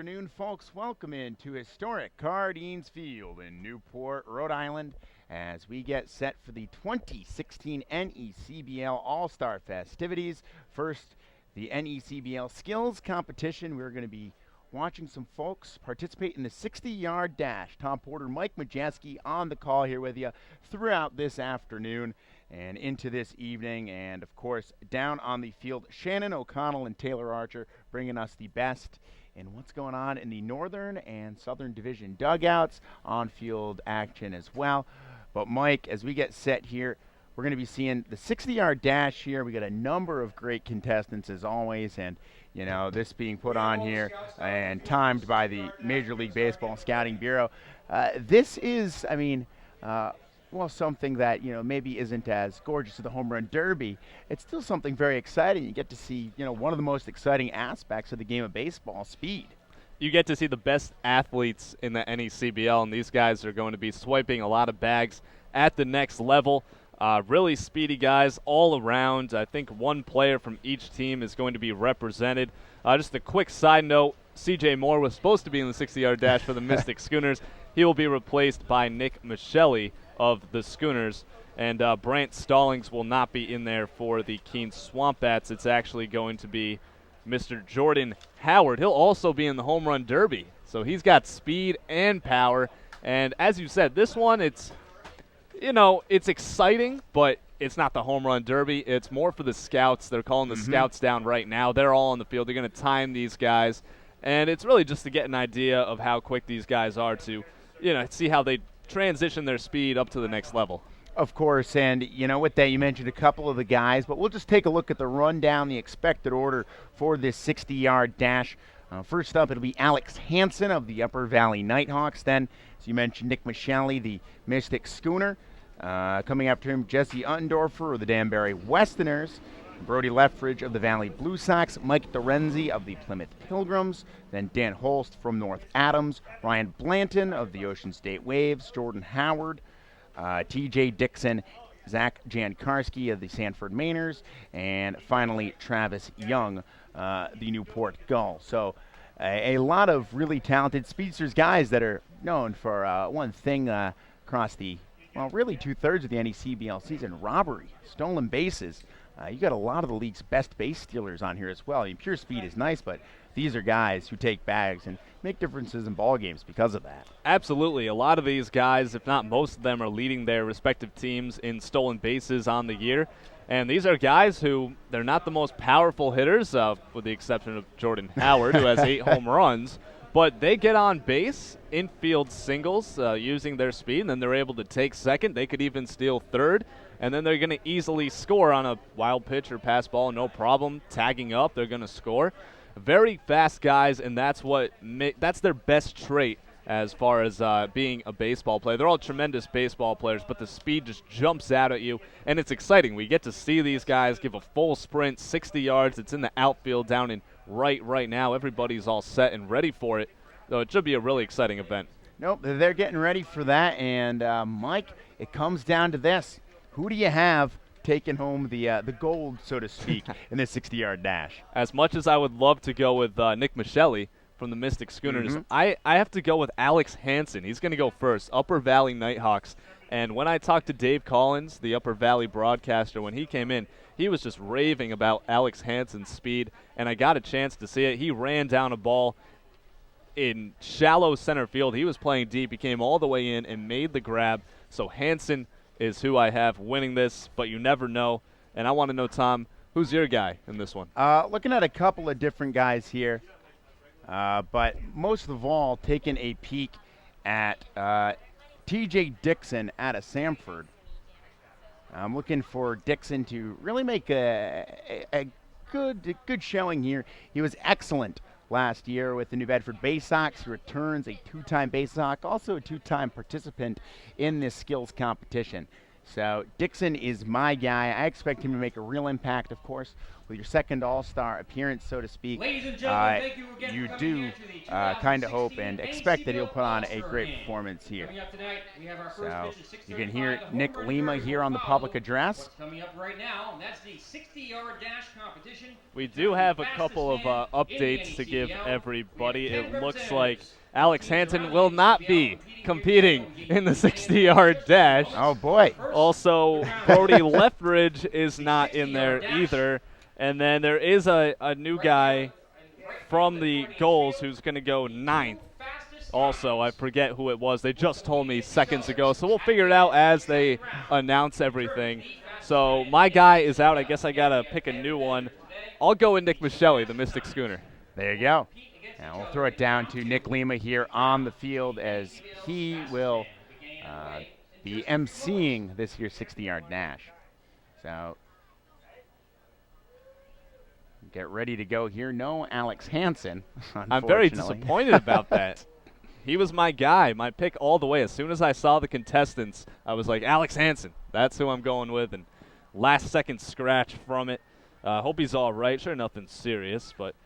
afternoon, folks. Welcome into historic Cardines Field in Newport, Rhode Island, as we get set for the 2016 NECBL All-Star festivities. First, the NECBL skills competition. We're going to be watching some folks participate in the 60-yard dash. Tom Porter, Mike Majeski on the call here with you throughout this afternoon and into this evening. And, of course, down on the field, Shannon O'Connell and Taylor Archer bringing us the best in what's going on in the Northern and Southern Division dugouts, on-field action as well. But, Mike, as we get set here, we're going to be seeing the 60-yard dash here. We got a number of great contestants, as always, and, you know, this being put on here and timed by the Major League Baseball Scouting Bureau. This is, well, something that, you know, maybe isn't as gorgeous as the Home Run Derby. It's still something very exciting. You get to see, you know, one of the most exciting aspects of the game of baseball, speed. You get to see the best athletes in the NECBL, and these guys are going to be swiping a lot of bags at the next level. Really speedy guys all around. I think one player from each team is going to be represented. Just a quick side note, C.J. Moore was supposed to be in the 60-yard dash for the Mystic Schooners. He will be replaced by Nick Michelli of the Schooners, and Brant Stallings will not be in there for the Keene Swamp Bats. It's actually going to be Mr. Jordan Howard. He'll also be in the Home Run Derby, so he's got speed and power. And as you said, this one, it's exciting, but it's not the Home Run Derby. It's more for the scouts. They're calling the scouts down right now. They're all on the field. They're going to time these guys, and it's really just to get an idea of how quick these guys are to, you know, see how they transition their speed up to the next level. Of course, and, you know, with that, you mentioned a couple of the guys, but we'll just take a look at the rundown, the expected order for this 60-yard dash. First up, it'll be Alex Hansen of the Upper Valley Nighthawks. Then, as you mentioned, Nick Michelli, the Mystic Schooner. Coming after him, Jesse Uttendorfer of the Danbury Westerners. Brody Leffridge of the Valley Blue Sox, Mike Dorenzi of the Plymouth Pilgrims, then Dan Holst from North Adams, Ryan Blanton of the Ocean State Waves, Jordan Howard, TJ Dixon, Zach Jankarski of the Sanford Mainers, and finally Travis Young, the Newport Gulls. So a lot of really talented speedsters, guys that are known for one thing across the, well, really two-thirds of the NECBL season, robbery, stolen bases. You got a lot of the league's best base stealers on here as well. I mean, pure speed is nice, but these are guys who take bags and make differences in ball games because of that. Absolutely. A lot of these guys, if not most of them, are leading their respective teams in stolen bases on the year. And these are guys who, they're not the most powerful hitters, with the exception of Jordan Howard, who has 8 home runs. But they get on base, infield singles, using their speed, and then they're able to take second. They could even steal third. And then they're going to easily score on a wild pitch or pass ball, no problem. Tagging up, they're going to score. Very fast guys, and that's their best trait as far as being a baseball player. They're all tremendous baseball players, but the speed just jumps out at you, and it's exciting. We get to see these guys give a full sprint, 60 yards. It's in the outfield down in right now. Everybody's all set and ready for it, so it should be a really exciting event. Nope, they're getting ready for that, and Mike, it comes down to this. Who do you have taking home the gold, so to speak, in this 60-yard dash? As much as I would love to go with Nick Michelli from the Mystic Schooners, I have to go with Alex Hansen. He's going to go first, Upper Valley Nighthawks. And when I talked to Dave Collins, the Upper Valley broadcaster, when he came in, he was just raving about Alex Hansen's speed, and I got a chance to see it. He ran down a ball in shallow center field. He was playing deep. He came all the way in and made the grab. So Hansen is who I have winning this, but you never know. And I want to know, Tom, who's your guy in this one? Looking at a couple of different guys here, but most of all, taking a peek at TJ Dixon out of Sanford. I'm looking for Dixon to really make a good showing here. He was excellent last year with the New Bedford Bay Sox. He returns a 2-time Bay Sox, also a 2-time participant in this skills competition. So Dixon is my guy. I expect him to make a real impact, of course, with your second All-Star appearance, so to speak, Ladies and gentlemen, thank you again you for do coming here to the kind of hope 2016 and expect that he'll put on a All-Star great Game. performance here. Coming up tonight, we have our first So pitch at you can 6:35. hear The home Nick run Lima derby here will on the follow public address. What's coming up right now, and that's the 60-yard dash competition. We do have a couple of updates to give everybody. It looks like Alex Hansen will not be competing in the 60-yard dash. Oh, boy. Also, Brody Lethbridge is not in there either. And then there is a new guy from the Gulls who's going to go 9th. Also, I forget who it was. They just told me seconds ago. So we'll figure it out as they announce everything. So my guy is out. I guess I got to pick a new one. I'll go with Nick Michelli, the Mystic Schooner. There you go. And we'll throw it down to Nick Lima here on the field as he will be emceeing this year's 60-yard dash. So get ready to go here. No Alex Hansen, I'm very disappointed about that. He was my guy, my pick all the way. As soon as I saw the contestants, I was like, Alex Hansen, that's who I'm going with. And last-second scratch from it. Hope he's all right. Sure, nothing serious, but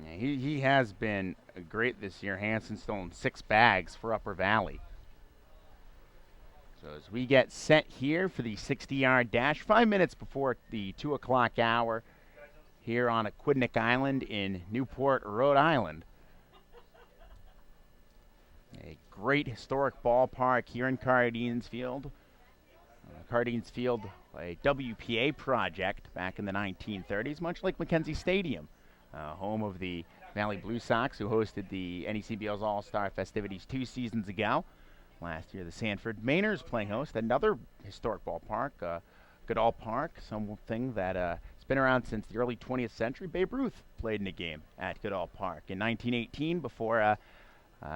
he has been great this year. Hansen stolen 6 bags for Upper Valley. So as we get set here for the 60-yard dash, 5 minutes before the 2 o'clock hour here on Aquidneck Island in Newport, Rhode Island. A great historic ballpark here in Cardines Field. Cardines Field, a WPA project back in the 1930s, much like Mackenzie Stadium, home of the Valley Blue Sox, who hosted the NECBL's All-Star festivities 2 seasons ago. Last year, the Sanford Mainers playing host, another historic ballpark, Goodall Park, something that has been around since the early 20th century. Babe Ruth played in a game at Goodall Park in 1918 before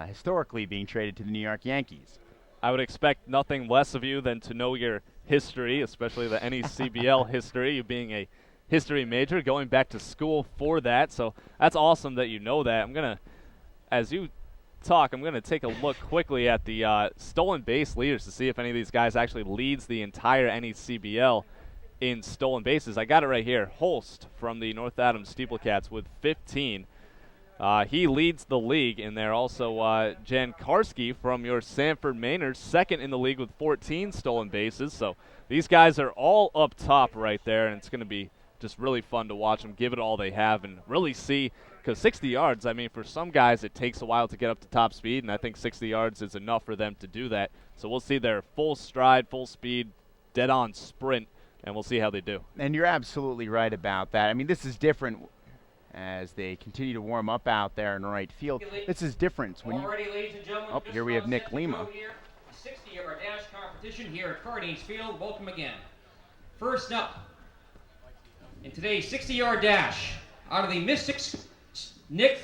historically being traded to the New York Yankees. I would expect nothing less of you than to know your history, especially the NECBL history, you being a history major, going back to school for that. So that's awesome that you know that. I'm going to, as you talk, I'm going to take a look quickly at the stolen base leaders to see if any of these guys actually leads the entire NECBL in stolen bases. I got it right here. Holst from the North Adams Steeplecats with 15. He leads the league in there. Also, Jan Karski from your Sanford Mainers, second in the league with 14 stolen bases. So these guys are all up top right there, and it's going to be just really fun to watch them give it all they have and really see, because 60 yards, I mean, for some guys it takes a while to get up to top speed, and I think 60 yards is enough for them to do that. So we'll see their full stride, full speed, dead-on sprint, and we'll see how they do. And you're absolutely right about that. I mean, this is different as they continue to warm up out there in right field. This is different. When here we have Nick Lima. 60-yard dash competition here at Cardines Field. Welcome again. First up, in today's 60-yard dash, out of the Mystics, Nick.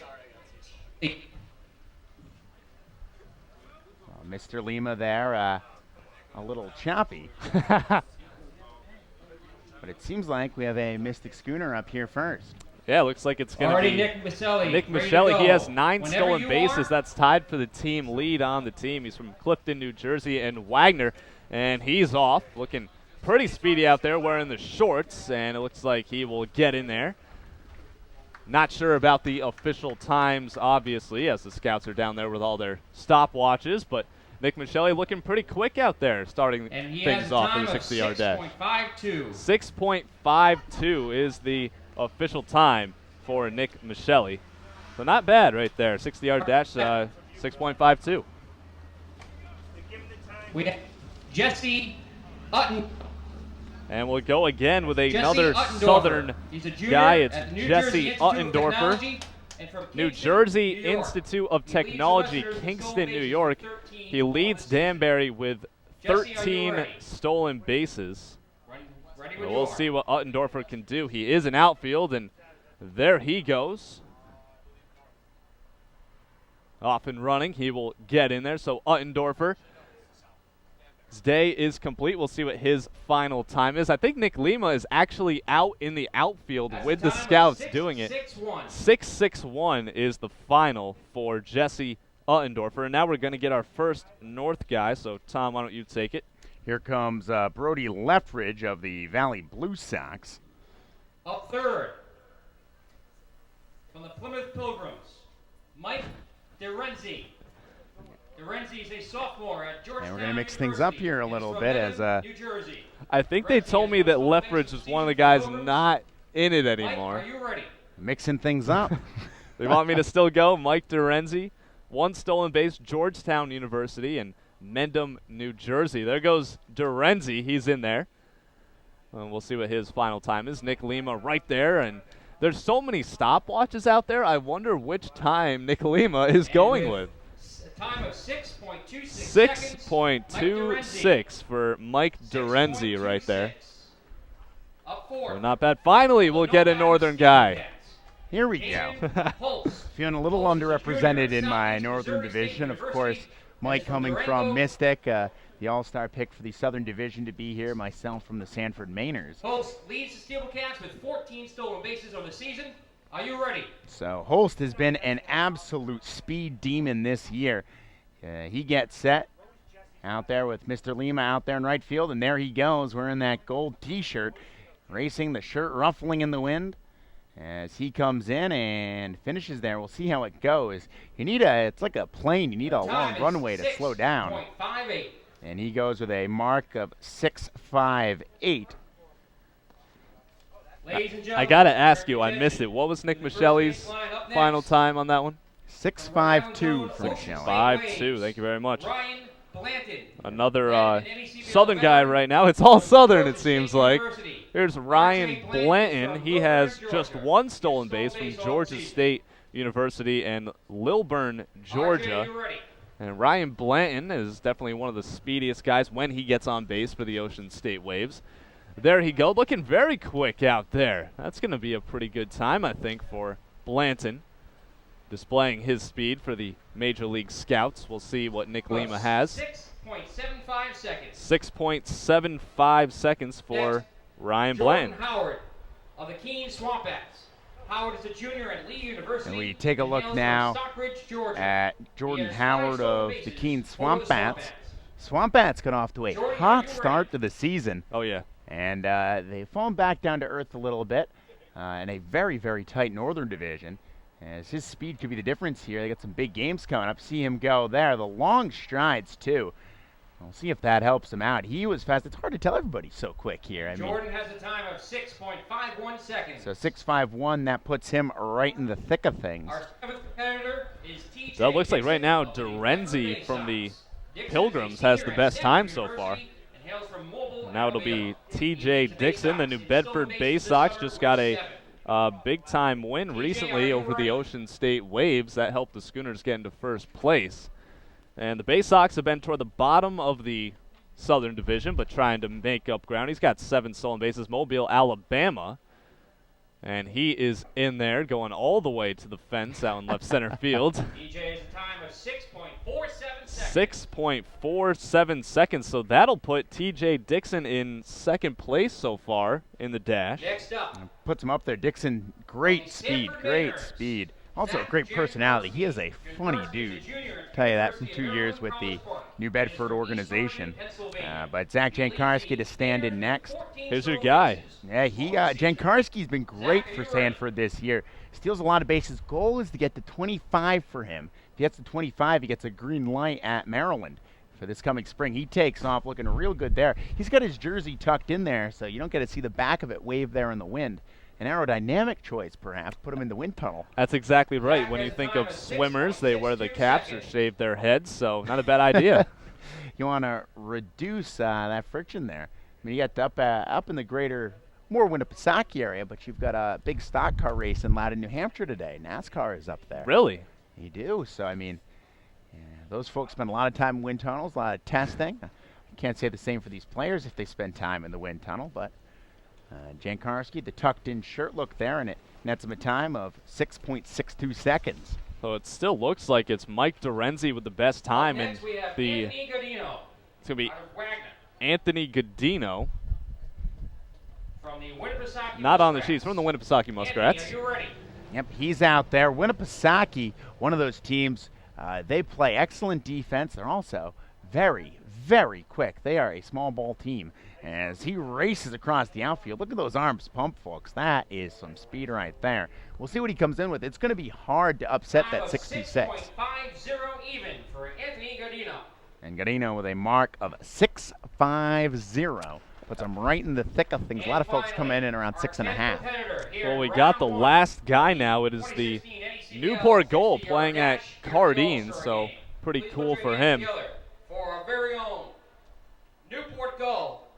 Mr. Lima there, a little choppy. But it seems like we have a Mystic Schooner up here first. Yeah, looks like it's going to be Nick Michelli. Nick Michelli. He has 9 stolen bases. That's tied for the team lead on the team. He's from Clifton, New Jersey, and Wagner. And he's off, looking pretty speedy out there, wearing the shorts, and it looks like he will get in there. Not sure about the official times, obviously, as the scouts are down there with all their stopwatches, but Nick Michelli looking pretty quick out there, starting things off for the 60-yard dash. 6.52 is the official time for Nick Michelli. So not bad right there. 60-yard dash, 6.52. We have Jesse Utton. And we'll go again with another Southern guy. It's Jesse Uttendorfer, New Jersey Institute of Technology, Kingston, New York. He leads Danbury with 13 stolen bases. So we'll see what Uttendorfer can do. He is an outfield, and there he goes. Off and running. He will get in there. So Uttendorfer, his day is complete. We'll see what his final time is. I think Nick Lima is actually out in the outfield with the scouts doing it. 6.61 is the final for Jesse Uttendorfer. And now we're going to get our first North guy. So, Tom, why don't you take it? Here comes Brody Lethbridge of the Valley Blue Sox. Up third, from the Plymouth Pilgrims, Mike DeRenzi. DeRenzi is a sophomore at Georgetown And we're going to mix things up here a little bit as New Jersey. I think they told me that Lethbridge was one of the guys not in it Mike, anymore. are you ready? mixing things up. They want me to still go. Mike DeRenzi, 1 stolen base, Georgetown University in Mendham, New Jersey. There goes DeRenzi. He's in there. We'll see what his final time is. Nick Lima right there. And there's so many stopwatches out there. I wonder which time Nick Lima is going with. A time of 6.26 6.26 for Mike DeRenzi right there. Up 4. So not bad. Finally, we'll get a Northern guy. Here we go. Feeling a little underrepresented in my Northern Division. Of course, Mike coming from Mystic, the all-star pick for the Southern Division to be here. Myself from the Sanford Mainers. Holst leads the Steel Cats with 14 stolen bases on the season. Are you ready? So Holst has been an absolute speed demon this year. He gets set out there with Mr. Lima out there in right field, and there he goes wearing that gold T-shirt, racing, the shirt ruffling in the wind as he comes in and finishes there. We'll see how it goes. It's like a plane. You need a long runway to slow down. 6.58. And he goes with a mark of 6.58. I got to ask you, I missed it. What was Nick Michelli's final time on that one? 6.52 for Michelle. 5.2. Thank you very much. Ryan Blanton. Another Southern guy right now. It's all Southern, it seems like. Here's Ryan Blanton. He has just 1 stolen base from Georgia State University and Lilburn, Georgia. And Ryan Blanton is definitely one of the speediest guys when he gets on base for the Ocean State Waves. There he goes, looking very quick out there. That's going to be a pretty good time, I think, for Blanton. Displaying his speed for the Major League Scouts. We'll see what Nick Lima has. 6.75 seconds. 6.75 seconds for Next, Ryan Jordan Blanton. Howard of the Keene Swamp Bats. Howard is a junior at Lee University. And we take a look hails now from Stockbridge, Georgia. at Jordan He has 5 Howard stolen of bases the Keene for Swamp the Bats. Swamp Bats got off to a Jordan, hot are you start ready? to the season. Oh, yeah. And they've fallen back down to earth a little bit in a very, very tight Northern Division. As his speed could be the difference here. They got some big games coming up. See him go there. The long strides, too. We'll see if that helps him out. He was fast. It's hard to tell everybody's so quick here. I mean, Jordan has a time of 6.51 seconds. so 6.51, that puts him right in the thick of things. Our 7th competitor is TJ. So it looks like Dixon right now of the DeRenzi Bedford from the Bay Sox. Dixon Pilgrims is a has the senior best at time Stanford so far. University and hails from Mobile, Now it'll be Alabama. TJ The Dixon, the Bay New Sox in Bedford stolen Bay bases Sox, this just summer got a were 7. big-time win TJ, recently are you over the ready? Ocean State Waves. That helped the Schooners get into first place. And the Bay Sox have been toward the bottom of the Southern Division, but trying to make up ground. He's got 7 stolen bases. Mobile, Alabama. And he is in there, going all the way to the fence out in left center field. TJ has a time of 6.47 seconds. 6.47 seconds, so that'll put TJ Dixon in second place so far in the dash. Next up, Puts him up there. Dixon, great speed, great speed. Also a great personality. He is a funny dude. Tell you that from 2 years with the New Bedford organization. But Zach Jankarski to stand in next. Here's your guy. Yeah, Jankarski's been great for Sanford this year. Steals a lot of bases. Goal is to get to 25 for him. If he gets to 25, he gets a green light at Maryland for this coming spring. He takes off looking real good there. He's got his jersey tucked in there, so you don't get to see the back of it wave there in the wind. An aerodynamic choice, perhaps. Put him in the wind tunnel. That's exactly right. When you think of swimmers, they wear the caps or shave their heads, so not a bad idea. You want to reduce that friction there. I mean, you got up in the greater, more Winnipesaukee area, but you've got a big stock car race in Loudon, New Hampshire today. NASCAR is up there. Really? You do. So, I mean, yeah, those folks spend a lot of time in wind tunnels, a lot of testing. I can't say the same for these players if they spend time in the wind tunnel, but Jankarski, the tucked-in shirt look there, and it nets him a time of 6.62 seconds. So it still looks like it's Mike DeRenzi with the best time, and next we have the Anthony Godino it's going to be out of Wagner Anthony Godino. from the Winnipesaukee Not on the Muskrats. sheets, from the Winnipesaukee Muskrats. Anthony, are you ready? Yep, he's out there. Winnipesaukee, one of those teams, they play excellent defense. They're also very, very quick. They are a small ball team. As he races across the outfield, look at those arms pump, folks. That is some speed right there. We'll see what he comes in with. It's going to be hard to upset that 6.26. 6.50 even for Anthony Gardino. And Gardino with a mark of 6.50. Puts him right in the thick of things. A lot of folks come in around 6.5. Well, we got the last guy now. It is the Newport Gull playing at Cardines, so pretty cool for him. For our very own Newport Gull.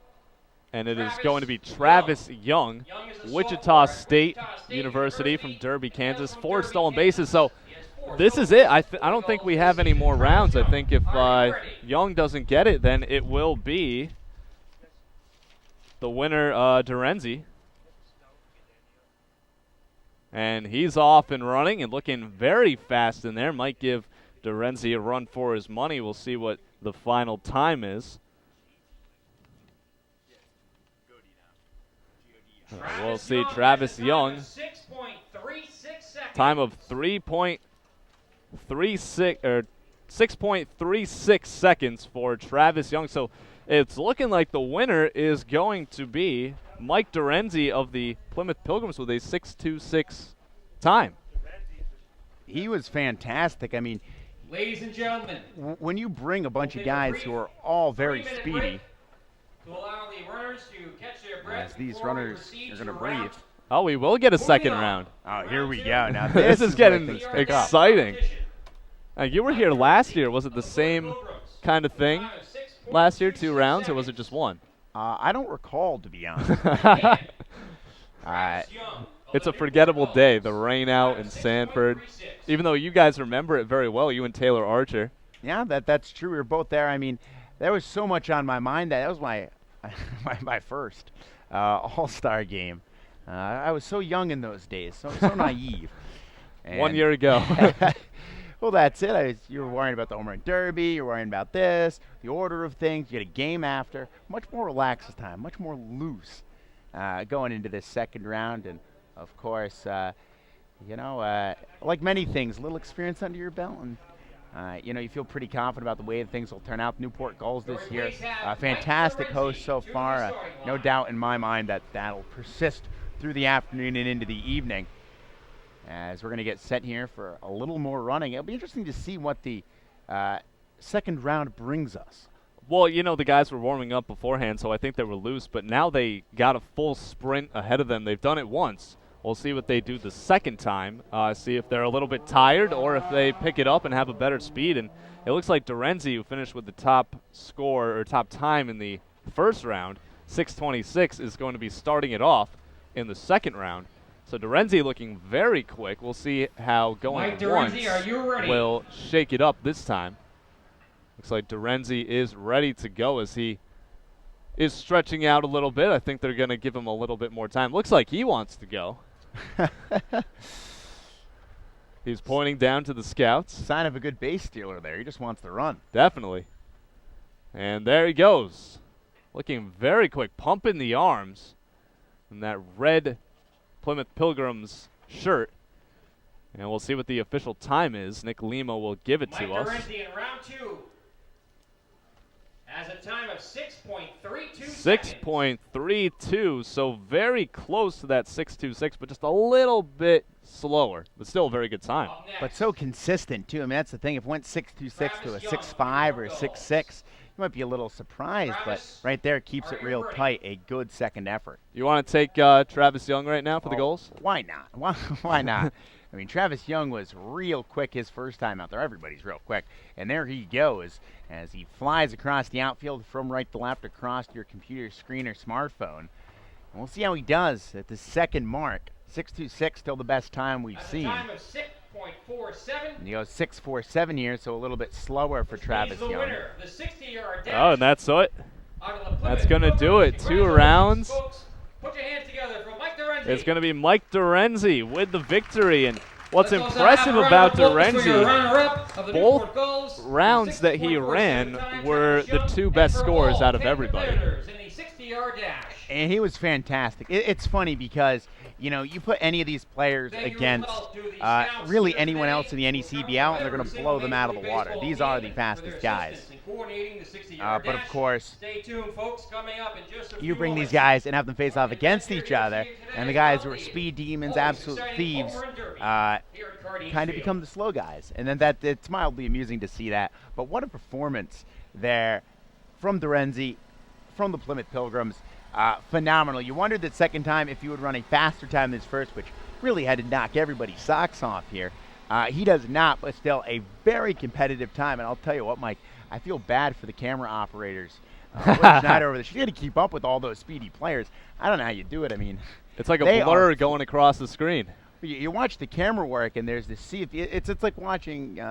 And it is going to be Travis Young, Wichita State University from Derby, Kansas. 4 stolen bases. So this is it. I don't think we have any more rounds. I think if Young doesn't get it, then it will be the winner, Dorenzi. And he's off and running and looking very fast in there. Might give Dorenzi a run for his money. We'll see what the final time is. We'll see Travis Young. Time of 6.36 seconds for Travis Young. So it's looking like the winner is going to be Mike Dorenzi of the Plymouth Pilgrims with a 6.26 time. He was fantastic. I mean, ladies and gentlemen, when you bring a bunch of guys who are all very speedy, to allow the runners to catch their breath as these runners are going to breathe. Oh, we will get a second round. Oh, here we go. Now this is getting where things pick up. exciting. You were here last year. Was it the same kind of thing last year, 2 rounds, or was it just 1? I don't recall, to be honest. It's a forgettable day, the rain out in Sanford. Even though you guys remember it very well, you and Taylor Archer. Yeah, that's true. We were both there. I mean, there was so much on my mind that was my my first All-Star game. I was so young in those days, so naive. And 1 year ago. Well, that's it. You were worrying about the home run derby. You're worrying about this, the order of things. You get a game after. Much more relaxed this time, much more loose going into this second round. And, of course, like many things, a little experience under your belt. And, you feel pretty confident about the way things will turn out. Newport Gulls this year, fantastic host so far. No doubt in my mind that that'll persist through the afternoon and into the evening. As we're going to get set here for a little more running. It'll be interesting to see what the second round brings us. Well, the guys were warming up beforehand, so I think they were loose, but now they got a full sprint ahead of them. They've done it once. We'll see what they do the second time, see if they're a little bit tired or if they pick it up and have a better speed. And it looks like Dorenzi, who finished with the top score or top time in the first round, 6.26, is going to be starting it off in the second round. So Dorenzi looking very quick. We'll see how going Mike Dorenzi, once are you ready? will shake it up this time. Looks like Dorenzi is ready to go as he is stretching out a little bit. I think they're going to give him a little bit more time. Looks like he wants to go. He's pointing down to the scouts. Sign of a good base stealer there. He just wants to run. Definitely. And there he goes. Looking very quick, pumping the arms in that red Plymouth Pilgrims shirt. And we'll see what the official time is. Nick Lima will give it to us. Mike Dorenzi in round 2 has a time of 6.32 seconds. 6.32, so very close to that 6.26, but just a little bit slower, but still a very good time. But so consistent, too. I mean, that's the thing. If it went 6.26 to a 6.5 or a 6.6, you might be a little surprised, but right there keeps it real tight. A good second effort. You want to take Travis Young right now for the Gulls? Why not? Why not? I mean, Travis Young was real quick his first time out there. Everybody's real quick. And there he goes as he flies across the outfield from right to left across your computer screen or smartphone. And we'll see how he does at the second mark. 6.26, still the best time we've seen. Time of 6.47. And he goes 6.47 here, so a little bit slower for Travis Young. Young. The 60-yard dash. Oh, and that's it. That's going to do it. 2 rounds. Folks, put your hands together for Mike Dorenzi. It's going to be Mike Dorenzi with the victory. And what's impressive about Dorenzi, both rounds that he ran were the 2 best scores out of everybody. And he was fantastic. It's funny because, you put any of these players against really anyone else in the NECBL, and they're going to blow them out of the water. These are the fastest guys. But, of course, you bring these guys and have them face off against each other, and the guys who are speed demons, absolute thieves, kind of become the slow guys. And then it's mildly amusing to see that. But what a performance there from Dorenzi, from the Plymouth Pilgrims. Phenomenal. You wondered that second time if he would run a faster time than his first, which really had to knock everybody's socks off here. He does not, but still a very competitive time. And I'll tell you what, Mike, I feel bad for the camera operators. Schneider over there. She's got to keep up with all those speedy players. I don't know how you do it. I mean, it's like a blur going across the screen. You watch the camera work, and there's this sea. It's like watching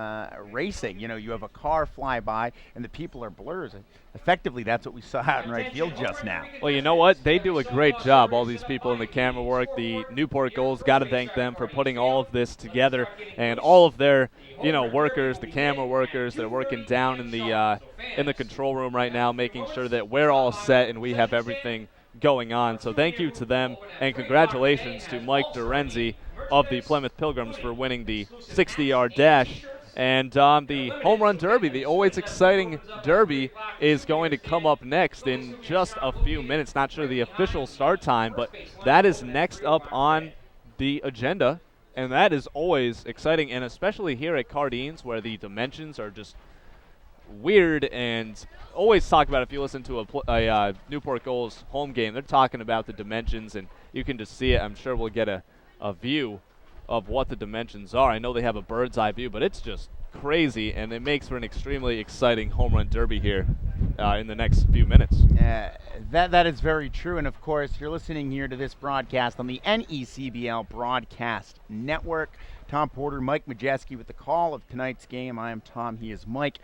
racing. You have a car fly by, and the people are blurs. Effectively, that's what we saw out in right field just now. Well, you know what? They do a great job, all these people in the camera work. The Newport Gulls, got to thank them for putting all of this together, and all of their, workers, the camera workers, they're working down in the control room right now, making sure that we're all set and we have everything going on. So thank you to them, and congratulations to Mike Dorenzi of the Plymouth Pilgrims for winning the 60-yard dash. And the home run derby, the always exciting derby, is going to come up next in just a few minutes. Not sure the official start time, but that is next up on the agenda, and that is always exciting, and especially here at Cardines, where the dimensions are just weird, and always talk about, if you listen to a Newport Gulls home game, they're talking about the dimensions, and you can just see it. I'm sure we'll get a view of what the dimensions are. I know they have a bird's eye view, but it's just crazy, and it makes for an extremely exciting home run derby here in the next few minutes. That is very true, and of course, you're listening here to this broadcast on the NECBL Broadcast Network. Tom Porter, Mike Majeski with the call of tonight's game. I am Tom, he is Mike,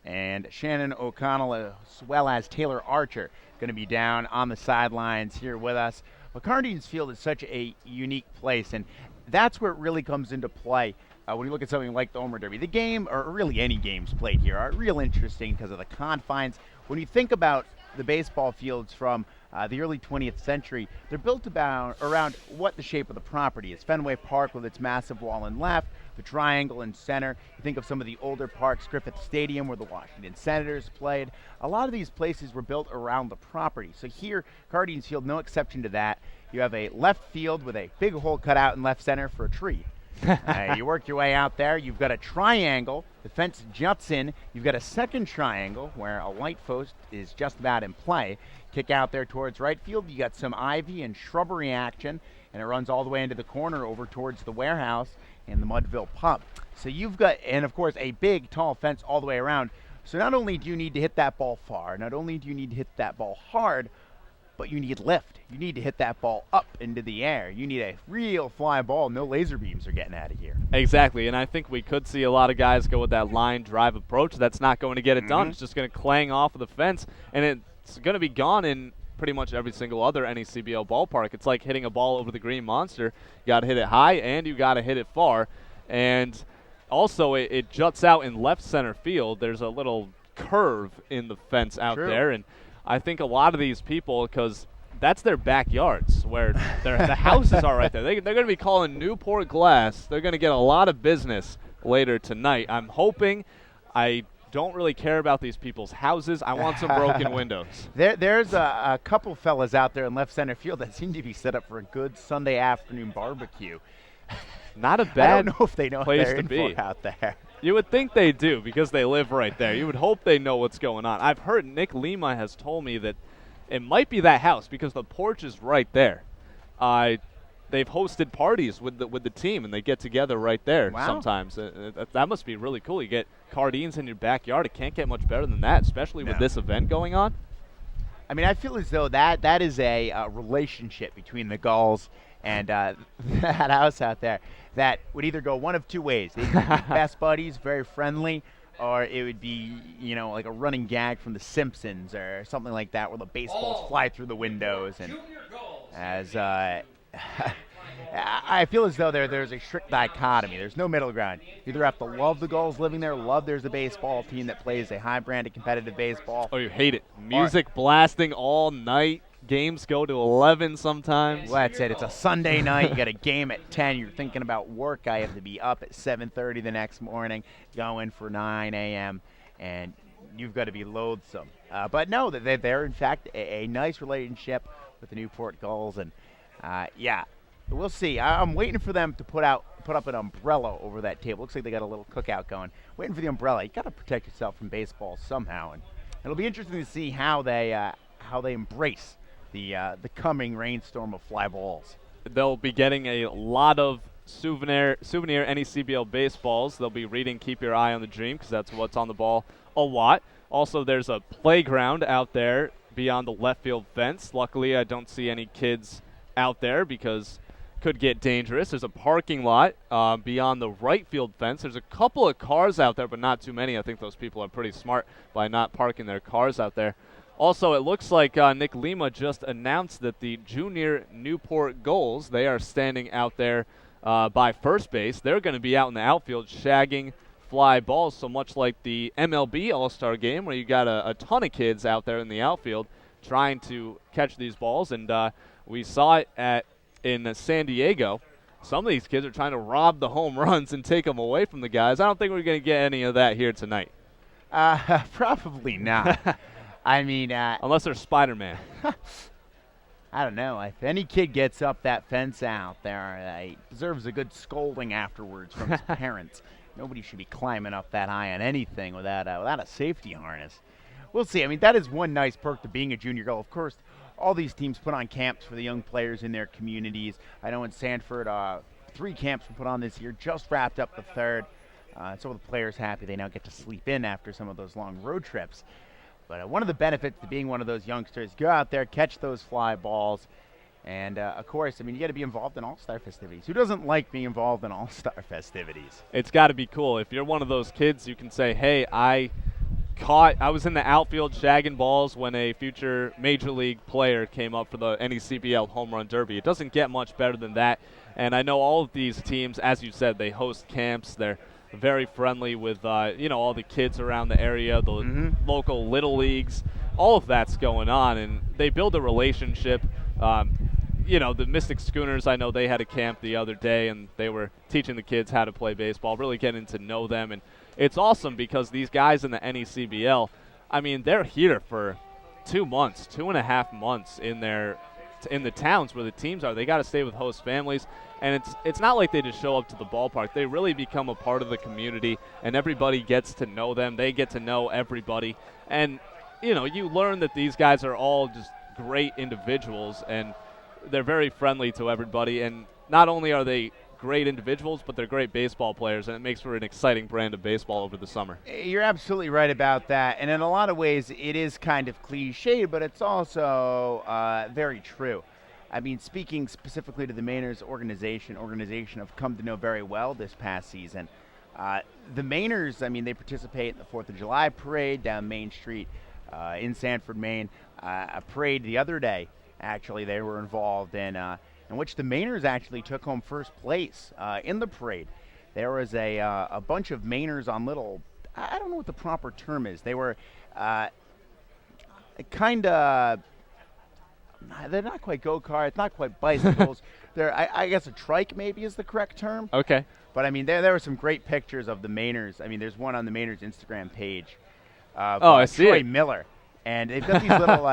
and Shannon O'Connell as well as Taylor Archer going to be down on the sidelines here with us. Well, Cardines Field is such a unique place, and that's where it really comes into play when you look at something like the home run derby. The game, or really any games played here, are real interesting because of the confines. When you think about the baseball fields from the early 20th century, they're built around what the shape of the property is. Fenway Park with its massive wall in left, the triangle in center. You think of some of the older parks, Griffith Stadium where the Washington Senators played. A lot of these places were built around the property. So here, Cardines Field, no exception to that. You have a left field with a big hole cut out in left center for a tree. You work your way out there. You've got a triangle. The fence juts in. You've got a second triangle where a light post is just about in play. Kick out there towards right field. You got some ivy and shrubbery action, and it runs all the way into the corner over towards the warehouse and the Mudville Pub. So you've got, and of course, a big, tall fence all the way around. So not only do you need to hit that ball far, not only do you need to hit that ball hard, but you need lift. You need to hit that ball up into the air. You need a real fly ball. No laser beams are getting out of here. Exactly, and I think we could see a lot of guys go with that line drive approach. That's not going to get it done. It's just going to clang off of the fence, and it's going to be gone in pretty much every single other NECBL ballpark. It's like hitting a ball over the green monster. You got to hit it high, and you got to hit it far. And also, it juts out in left center field. There's a little curve in the fence out there, and I think a lot of these people, because that's their backyards where the houses are right there. They're going to be calling Newport Glass. They're going to get a lot of business later tonight. I'm hoping. I don't really care about these people's houses. I want some broken windows. There's a couple fellas out there in left center field that seem to be set up for a good Sunday afternoon barbecue. Not a bad I don't know if they know place what they're to be out there. You would think they do because they live right there. You would hope they know what's going on. I've heard Nick Lima has told me that it might be that house because the porch is right there. They've hosted parties with the team, and they get together right there sometimes. That must be really cool. You get Cardines in your backyard. It can't get much better than that, especially with this event going on. I mean, I feel as though that is a relationship between the Gulls and that house out there that would either go one of two ways. They could be best buddies, very friendly, or it would be, like a running gag from The Simpsons or something like that where the baseballs fly through the windows. And as I feel as though there's a strict dichotomy. There's no middle ground. You either have to love the Gulls living there, love there's a baseball team that plays a high-branded competitive baseball. Or you hate it. Music blasting all night, games go to 11 sometimes. Well, that's it. It's a Sunday night. You got a game at 10. You're thinking about work. I have to be up at 7:30 the next morning, going for 9 a.m., and you've got to be loathsome. But no, they're in fact a nice relationship with the Newport Gulls, and yeah, we'll see. I'm waiting for them to put up an umbrella over that table. Looks like they got a little cookout going. Waiting for the umbrella. You got to protect yourself from baseball somehow, and it'll be interesting to see how they embrace the coming rainstorm of fly balls. They'll be getting a lot of souvenir NECBL baseballs. They'll be reading "Keep Your Eye on the Dream" because that's what's on the ball a lot. Also, there's a playground out there beyond the left field fence. Luckily, I don't see any kids out there because could get dangerous. There's a parking lot beyond the right field fence. There's a couple of cars out there, but not too many. I think those people are pretty smart by not parking their cars out there. Also, it looks like Nick Lima just announced that the junior Newport Gulls, they are standing out there by first base. They're going to be out in the outfield shagging fly balls, so much like the MLB All-Star Game where you got a ton of kids out there in the outfield trying to catch these balls. And we saw it in San Diego. Some of these kids are trying to rob the home runs and take them away from the guys. I don't think we're going to get any of that here tonight. Probably not. I mean, unless they're Spider-Man. I don't know. If any kid gets up that fence out there, he deserves a good scolding afterwards from his parents. Nobody should be climbing up that high on anything without a safety harness. We'll see. I mean, that is one nice perk to being a junior Gull. Of course, all these teams put on camps for the young players in their communities. I know in Sanford, 3 camps were put on this year. Just wrapped up the 3rd. So the players happy they now get to sleep in after some of those long road trips. But one of the benefits to being one of those youngsters, go out there, catch those fly balls, and, of course, I mean, you got to be involved in All-Star festivities. Who doesn't like being involved in All-Star festivities? It's got to be cool. If you're one of those kids, you can say, hey, I was in the outfield shagging balls when a future Major League player came up for the NECBL Home Run Derby. It doesn't get much better than that. And I know all of these teams, as you said, they host camps. They're very friendly with, all the kids around the area, the local little leagues. All of that's going on, and they build a relationship. The Mystic Schooners, I know they had a camp the other day, and they were teaching the kids how to play baseball, really getting to know them. And it's awesome because these guys in the NECBL, I mean, they're here for 2 months, 2.5 months in the towns where the teams are. They got to stay with host families. And it's not like they just show up to the ballpark. They really become a part of the community, and everybody gets to know them. They get to know everybody. And, you learn that these guys are all just great individuals, and they're very friendly to everybody. And not only are they great individuals, but they're great baseball players, and it makes for an exciting brand of baseball over the summer. You're absolutely right about that. And in a lot of ways, it is kind of cliche, but it's also very true. I mean, speaking specifically to the Mainers organization I've come to know very well this past season. The Mainers, I mean, they participate in the 4th of July parade down Main Street in Sanford, Maine. A parade the other day, actually, they were involved in which the Mainers actually took home first place in the parade. There was a bunch of Mainers on little, I don't know what the proper term is. They were kind of, they're not quite go-karts, not quite bicycles. They're, I guess a trike maybe is the correct term. Okay. But, I mean, there were some great pictures of the Mainers. I mean, there's one on the Mainers Instagram page. I see Troy it. Miller. And they've got these little,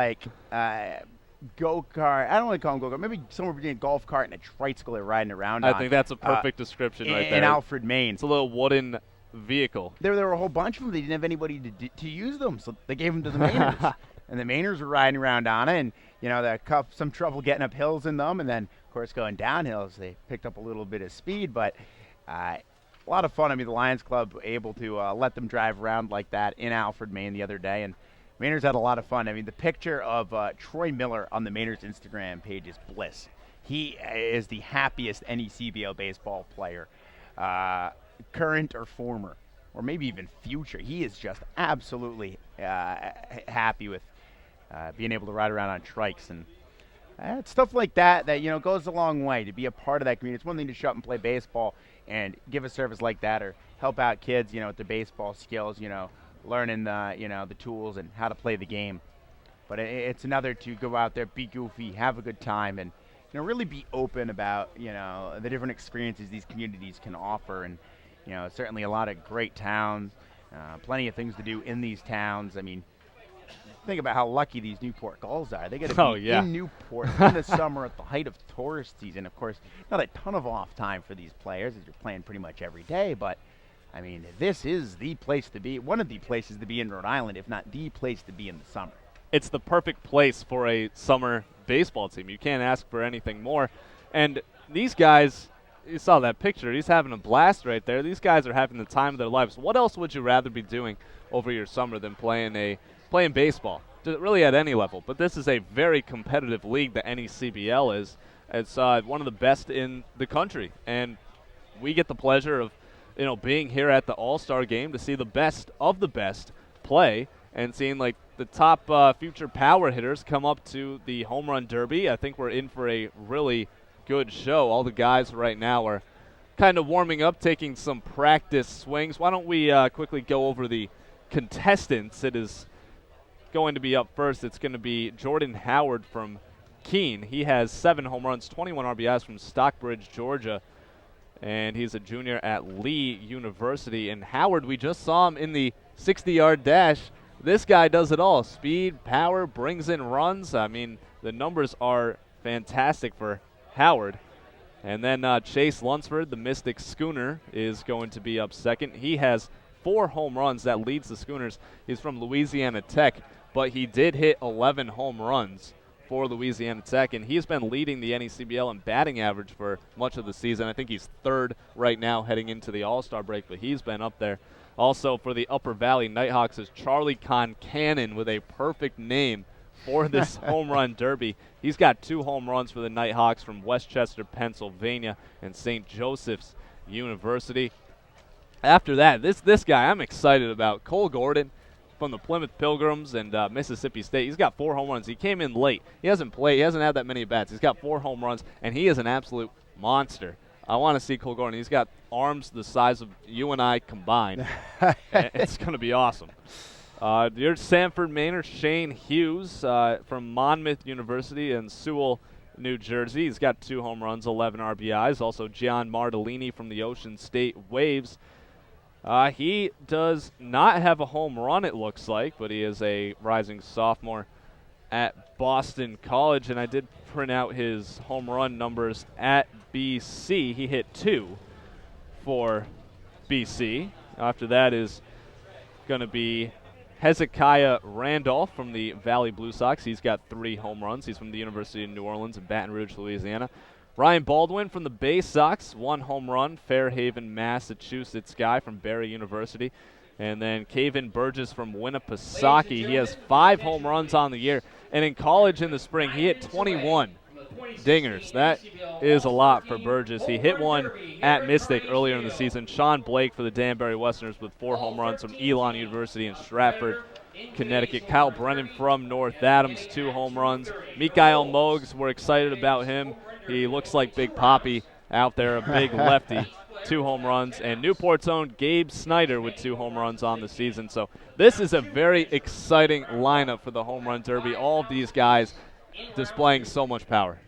go-kart. I don't want to call them go-kart. Maybe somewhere between a golf cart and a tricycle they're riding around on. I think that's a perfect description right there. In Alfred, Maine. It's a little wooden vehicle. There were a whole bunch of them. They didn't have anybody to use them, so they gave them to the Mainers. And the Mainers were riding around on it, and, they had some trouble getting up hills in them, and then, of course, going down hills. They picked up a little bit of speed, but a lot of fun. I mean, the Lions Club were able to let them drive around like that in Alfred, Maine the other day, and Mainers had a lot of fun. I mean, the picture of Troy Miller on the Mainers Instagram page is bliss. He is the happiest NECBL baseball player, current or former, or maybe even future. He is just absolutely happy with being able to ride around on trikes. And it's stuff like that goes a long way to be a part of that community. It's one thing to show up and play baseball and give a service like that or help out kids, with their baseball skills, learning the tools and how to play the game. but it's another to go out there, be goofy, have a good time, and really be open about the different experiences these communities can offer. And certainly a lot of great towns, plenty of things to do in these towns. I mean, think about how lucky these Newport Gulls are. They get to be in Newport in the summer at the height of tourist season. Of course, not a ton of off time for these players, as you're playing pretty much every day, but I mean, this is the place to be, one of the places to be in Rhode Island, if not the place to be in the summer. It's the perfect place for a summer baseball team. You can't ask for anything more. And these guys, you saw that picture, he's having a blast right there. These guys are having the time of their lives. What else would you rather be doing over your summer than playing baseball, really at any level? But this is a very competitive league, the NECBL is. It's one of the best in the country, and we get the pleasure of being here at the All-Star game to see the best of the best play, and seeing like the top future power hitters come up to the home run derby. I think we're in for a really good show. All the guys right now are kind of warming up, taking some practice swings. Why don't we quickly go over the contestants? It is going to be up first. It's going to be Jordan Howard from Keene. He has 7 home runs, 21 RBIs from Stockbridge, Georgia, and he's a junior at Lee University. And Howard, we just saw him in the 60-yard dash. This guy does it all. Speed, power, brings in runs. I mean, the numbers are fantastic for Howard. And then Chase Lunsford, the Mystic Schooner, is going to be up second. He has 4 home runs. That leads the Schooners. He's from Louisiana Tech, but he did hit 11 home runs for Louisiana Tech, and he's been leading the NECBL in batting average for much of the season. I think he's 3rd right now heading into the All-Star break, but he's been up there. Also for the Upper Valley Nighthawks is Charlie Concannon, with a perfect name for this home run derby. He's got 2 home runs for the Nighthawks from Westchester, Pennsylvania, and St. Joseph's University. After that, this guy I'm excited about, Cole Gordon from the Plymouth Pilgrims and Mississippi State. He's got 4 home runs. He came in late. He hasn't played. He hasn't had that many at-bats. He's got 4 home runs, and he is an absolute monster. I want to see Cole Gordon. He's got arms the size of you and I combined. It's going to be awesome. Your Sanford Mainer, Shane Hughes from Monmouth University in Sewell, New Jersey. He's got 2 home runs, 11 RBIs. Also Gian Martellini from the Ocean State Waves. He does not have a home run, it looks like, but he is a rising sophomore at Boston College, and I did print out his home run numbers at BC. He hit 2 for BC. After that is going to be Hezekiah Randolph from the Valley Blue Sox. He's got 3 home runs. He's from the University of New Orleans in Baton Rouge, Louisiana. Ryan Baldwin from the Bay Sox, 1 home run, Fairhaven, Massachusetts guy from Barry University. And then Caven Burgess from Winnipesaukee. He has 5 home runs on the year. And in college in the spring, he hit 21 dingers. That is a lot for Burgess. He hit 1 at Mystic earlier in the season. Sean Blake for the Danbury Westerners with 4 home runs from Elon University in Stratford, Connecticut. Kyle Brennan from North Adams, 2 home runs. Mikael Mogs, we're excited about him. He looks like Big Papi out there, a big lefty. 2 home runs. And Newport's own Gabe Snyder with 2 home runs on the season. So this is a very exciting lineup for the home run derby. All of these guys displaying so much power.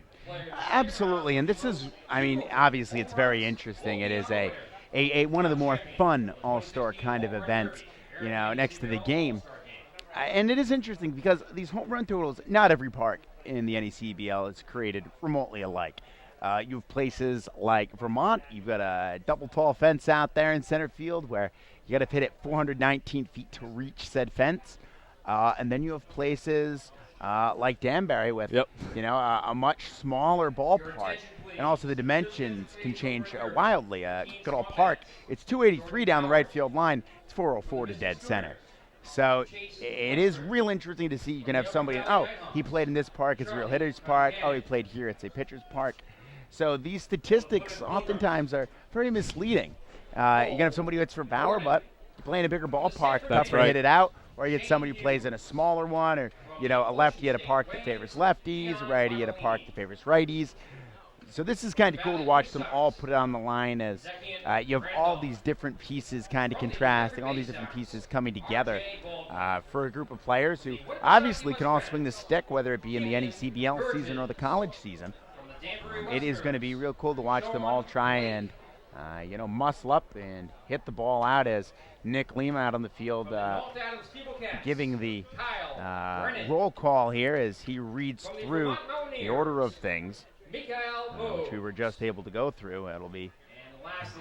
Absolutely, and this is, I mean, obviously it's very interesting. It is a one of the more fun all-star kind of events, next to the game. And it is interesting because these home run totals, not every park in the NECBL is created remotely alike. You have places like Vermont. You've got a double tall fence out there in center field where you got to hit it 419 feet to reach said fence. And then you have places like Danbury with, a much smaller ballpark. And also the dimensions can change wildly. Goodall Park, it's 283 down the right field line. It's 404 to dead center. So it is real interesting to see. You can have somebody, he played in this park, it's a real hitter's park. Oh, he played here, it's a pitcher's park. So these statistics oftentimes are very misleading. You can have somebody who hits for Bauer, but you play in a bigger ballpark, tougher to hit it out. Or you get somebody who plays in a smaller one, or a lefty at a park that favors lefties, a righty at a park that favors righties. So this is kind of cool to watch them all put it on the line as you have all these different pieces kind of contrasting, all these different pieces coming together for a group of players who obviously can all swing the stick, whether it be in the NECBL season or the college season. It is going to be real cool to watch them all try and muscle up and hit the ball out as Nick Lima out on the field giving the roll call here as he reads through the order of things, which we were just able to go through. It'll be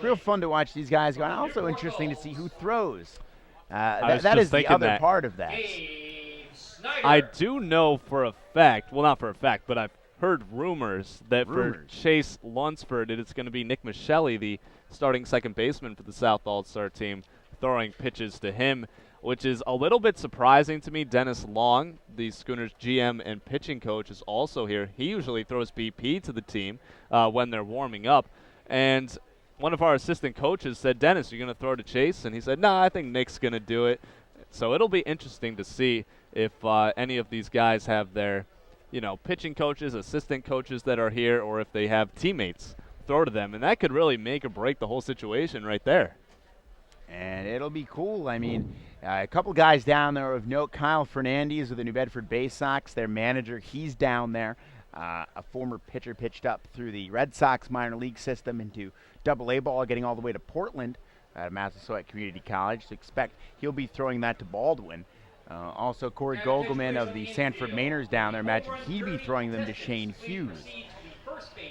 real fun to watch these guys go. And also interesting to see who throws. That is the other part of that. I do know for a fact, well, not for a fact, but I've heard rumors that for Chase Lunsford, it's going to be Nick Michelli, the starting second baseman for the South All-Star team, throwing pitches to him, which is a little bit surprising to me. Dennis Long, the Schooners GM and pitching coach, is also here. He usually throws BP to the team when they're warming up. And one of our assistant coaches said, Dennis, you're going to throw to Chase? And he said, no, I think Nick's going to do it. So it'll be interesting to see if any of these guys have their pitching coaches, assistant coaches that are here, or if they have teammates throw to them. And that could really make or break the whole situation right there. And it'll be cool. I mean, a couple guys down there of note. Kyle Fernandez of the New Bedford Bay Sox, their manager, he's down there. A former pitcher pitched up through the Red Sox minor league system into Double-A ball, getting all the way to Portland at Massasoit Community College. So expect he'll be throwing that to Baldwin. Also, Corey Gogelman of the Sanford Mainers down there. Imagine he'd be throwing them to Shane Hughes.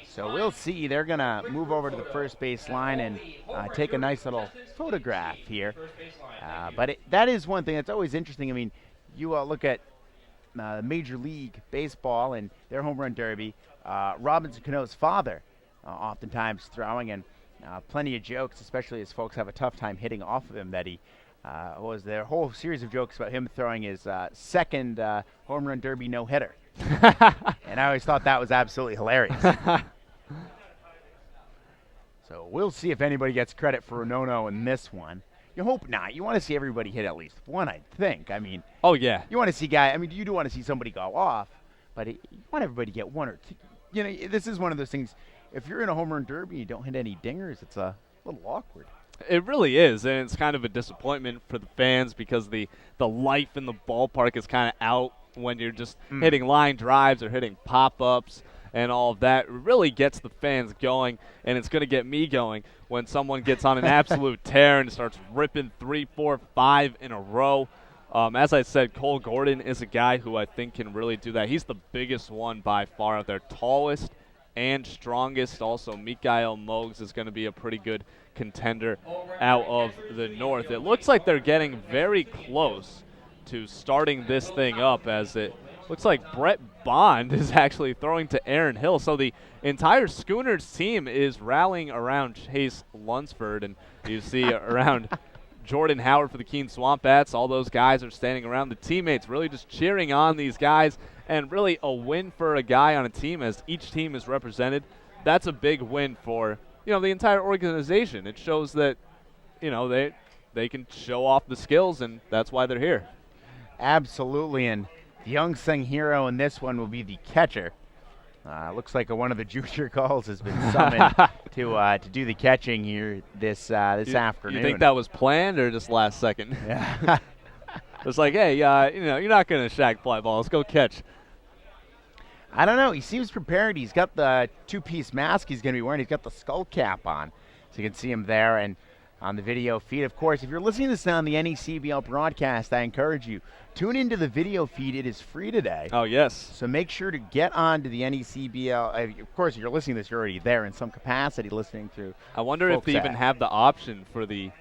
So we'll see. They're going to move over to the first base line and take a nice little photograph here. But that is one thing that's always interesting. I mean, you look at Major League Baseball and their home run derby. Robinson Cano's father oftentimes throwing, and plenty of jokes, especially as folks have a tough time hitting off of him, that he was there. A whole series of jokes about him throwing his second home run derby no-hitter. And I always thought that was absolutely hilarious. So we'll see if anybody gets credit for a no-no in this one. You hope not. You want to see everybody hit at least one, I think. I mean, oh, yeah. You want to see you do want to see somebody go off, but you want everybody to get one or two. This is one of those things. If you're in a home run derby and you don't hit any dingers, it's a little awkward. It really is, and it's kind of a disappointment for the fans because the life in the ballpark is kind of out when you're just hitting line drives or hitting pop-ups and all of that. It really gets the fans going, and it's going to get me going when someone gets on an absolute tear and starts ripping 3, 4, 5 in a row. As I said, Cole Gordon is a guy who I think can really do that. He's the biggest one by far out there, tallest and strongest. Also, Mikael Mogs is going to be a pretty good contender out of the north. It looks like they're getting very close to starting this thing up, as it looks like Brett Bond is actually throwing to Aaron Hill. So the entire Schooners team is rallying around Chase Lunsford, and you see around Jordan Howard for the Keene Swamp Bats. All those guys are standing around the teammates, really just cheering on these guys, and really a win for a guy on a team as each team is represented. That's a big win for the entire organization. It shows that they can show off the skills, and that's why they're here. Absolutely, and the unsung hero in this one will be the catcher. Looks like one of the junior Gulls has been summoned to do the catching here this afternoon. You think that was planned or just last second? Yeah. It's like, hey, you're not going to shag fly balls. Go catch. I don't know. He seems prepared. He's got the two-piece mask he's going to be wearing. He's got the skull cap on, so you can see him there and on the video feed. Of course, if you're listening to this on the NECBL broadcast, I encourage you, tune into the video feed. It is free today. Oh, yes. So make sure to get on to the NECBL. Of course, if you're listening to this, you're already there in some capacity listening to. I wonder if they even have the option for the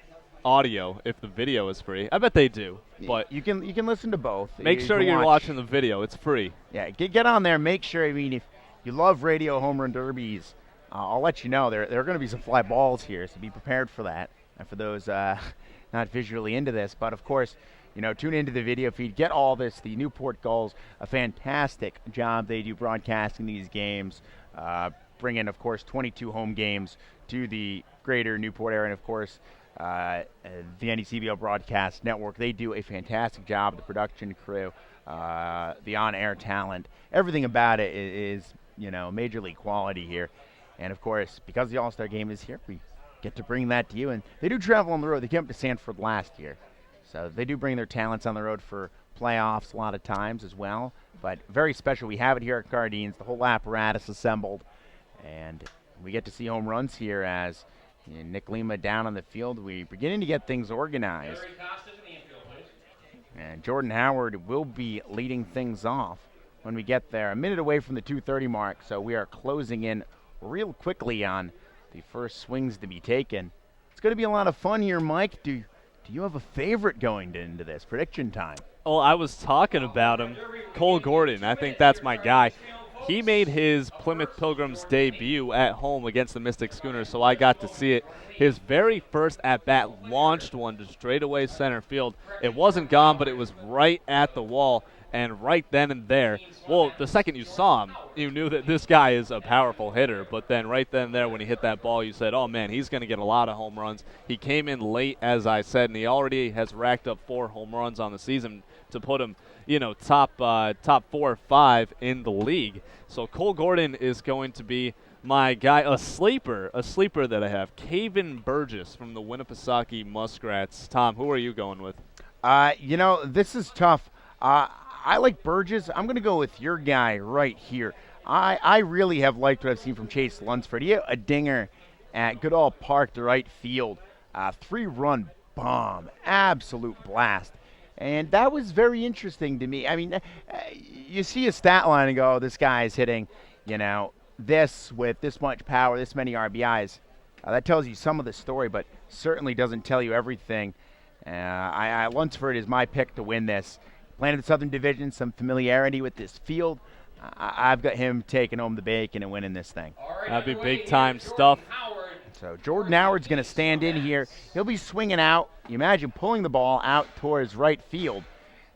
audio if the video is free. I bet they do. But you can listen to both. Make sure you're watching the video. It's free. Yeah, get on there. Make sure. I mean, if you love radio home run derbies, I'll let you know there are going to be some fly balls here, so be prepared for that. And for those not visually into this, but of course, tune into the video feed. Get all this. The Newport Gulls, a fantastic job they do broadcasting these games. Bring in, of course, 22 home games to the greater Newport area, and of course, the NECBL Broadcast Network. They do a fantastic job. The production crew, the on-air talent, everything about it is major league quality here. And, of course, because the All-Star Game is here, we get to bring that to you. And they do travel on the road. They came up to Sanford last year. So they do bring their talents on the road for playoffs a lot of times as well. But very special. We have it here at Cardines, the whole apparatus assembled. And we get to see home runs here as Nick Lima down on the field. We're beginning to get things organized. And Jordan Howard will be leading things off when we get there. A minute away from the 2:30 mark, so we are closing in real quickly on the first swings to be taken. It's going to be a lot of fun here, Mike. Do you have a favorite going into this? Prediction time. Oh, I was talking about him. Cole Gordon, I think that's my guy. He made his Plymouth Pilgrims debut at home against the Mystic Schooners, so I got to see it. His very first at-bat launched one to straightaway center field. It wasn't gone, but it was right at the wall, and right then and there, well, the second you saw him, you knew that this guy is a powerful hitter, but then right then and there when he hit that ball, you said, oh, man, he's going to get a lot of home runs. He came in late, as I said, and he already has racked up 4 home runs on the season to put him, top 4 or 5 in the league. So Cole Gordon is going to be my guy, a sleeper that I have. Caven Burgess from the Winnipesaukee Muskrats. Tom, who are you going with? This is tough. I like Burgess. I'm going to go with your guy right here. I really have liked what I've seen from Chase Lunsford. He had a dinger at Goodall Park to right field. 3-run bomb. Absolute blast. And that was very interesting to me. I mean, you see a stat line and go, oh, this guy is hitting, this with this much power, this many RBIs. That tells you some of the story, but certainly doesn't tell you everything. Lunsford is my pick to win this. Playing in the Southern Division, some familiarity with this field. I've got him taking home the bacon and winning this thing. That'd be big-time stuff. So Jordan Howard's going to stand in here. He'll be swinging out. You imagine pulling the ball out towards right field.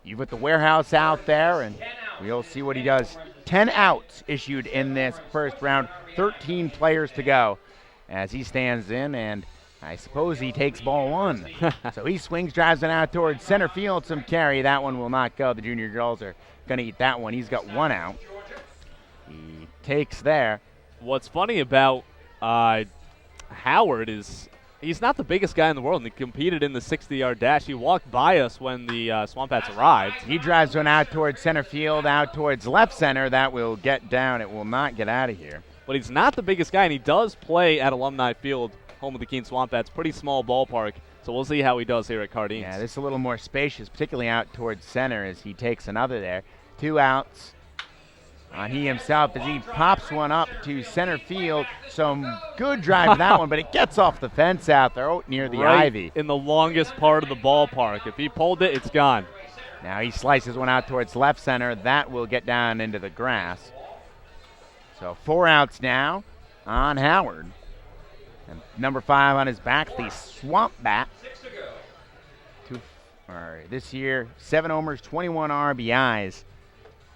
You've got the warehouse out there, and we'll see what he does. 10 outs issued in this first round. 13 players to go as he stands in, and I suppose he takes ball 1. So he swings, drives it out towards center field. Some carry. That one will not go. The Junior Gulls are going to eat that one. He's got 1 out. He takes there. What's funny about Howard is he's not the biggest guy in the world, and he competed in the 60-yard dash. He walked by us when the Swamp Bats arrived. He drives one out towards center field, out towards left center. That will get down. It will not get out of here. But he's not the biggest guy, and he does play at Alumni Field, home of the Keene Swamp Bats. Pretty small ballpark, so we'll see how he does here at Cardines. Yeah, this is a little more spacious, particularly out towards center as he takes another there. 2 outs. He himself as he pops one up to center field. Some good drive to that one, but it gets off the fence out there near the ivy. In the longest part of the ballpark. If he pulled it, it's gone. Now he slices one out towards left center. That will get down into the grass. So 4 outs now on Howard. And number 5 on his back, the Swamp Bat. This year, 7 homers, 21 RBIs.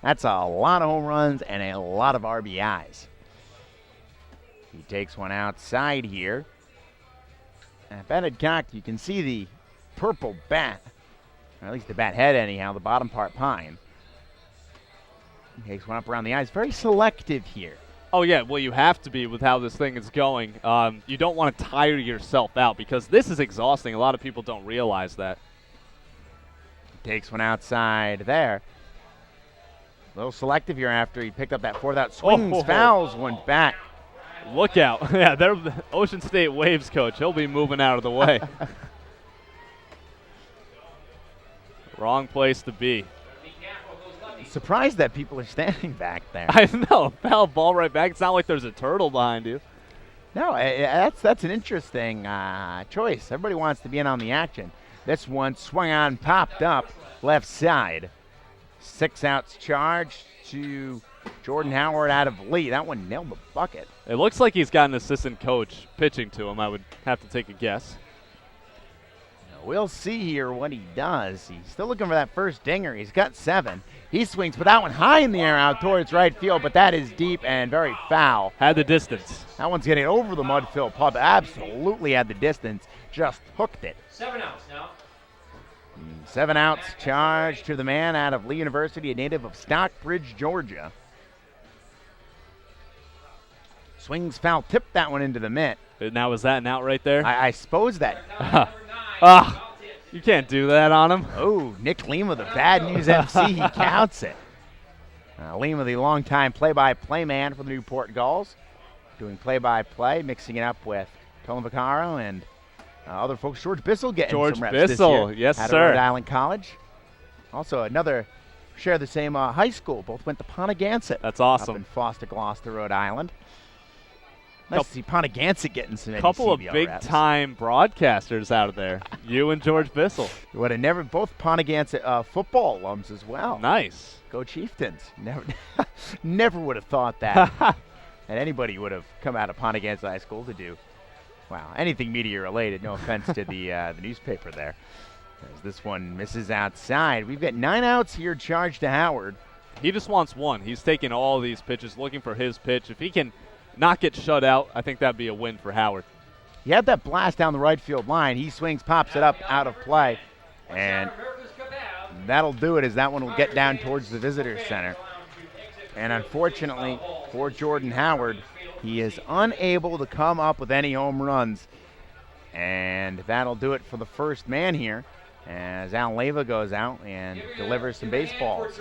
That's a lot of home runs and a lot of RBIs. He takes one outside here. And batted cocked, you can see the purple bat, or at least the bat head anyhow, the bottom part pine. He takes one up around the eyes. Very selective here. Oh, yeah, well, you have to be with how this thing is going. You don't want to tire yourself out because this is exhausting. A lot of people don't realize that. Takes one outside there. A little selective here after he picked up that 4th out. Swings, fouls one back. Look out. Yeah, they're the Ocean State Waves coach. He'll be moving out of the way. Wrong place to be. Surprised that people are standing back there. I know. Foul ball right back. It's not like there's a turtle behind you. No, that's an interesting choice. Everybody wants to be in on the action. This one swung on, popped up, left side. 6 outs charged to Jordan Howard out of Lee. That one nailed the bucket. It looks like he's got an assistant coach pitching to him. I would have to take a guess. We'll see here what he does. He's still looking for that first dinger. He's got 7. He swings, but that one high in the air out towards right field, but that is deep and very foul. Had the distance. That one's getting over the mud-filled pub. Absolutely had the distance. Just hooked it. 7 outs now. 7 outs charged to the man out of Lee University, a native of Stockbridge, Georgia. Swings foul, tipped that one into the mitt. Now, is that an out right there? I suppose that. You can't do that on him. Oh, Nick Lima, the bad news MC, he counts it. Lima, the longtime play-by-play man for the Newport Gulls, doing play-by-play, mixing it up with Colin Vaccaro and other folks. George Bissell getting some reps this year. Yes, out sir. of Rhode Island College. Also, another share the same high school. Both went to Pontigansett. That's awesome. Up in Foster, Gloucester, Rhode Island. Nice to see Pontigansett getting some couple of NECBL big-time broadcasters out of there. You and George Bissell. Would have never both Pontigansett football alums as well. Nice. Go Chieftains. Never would have thought that. And anybody would have come out of Pontigansett High School to do, wow, anything media related. No offense to the newspaper there. As this one misses outside. We've got 9 outs here charged to Howard. He just wants one. He's taking all these pitches, looking for his pitch. If he can not get shut out, I think that'd be a win for Howard. He had that blast down the right field line. He swings, pops it up out of play. And that'll do it, as that one will get down towards the visitor center. And unfortunately for Jordan Howard, he is unable to come up with any home runs. And that'll do it for the first man here, as Al Leva goes out and delivers some baseballs.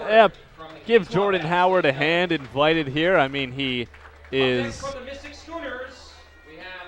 Yep. Give Jordan Howard a hand invited here. I mean, he is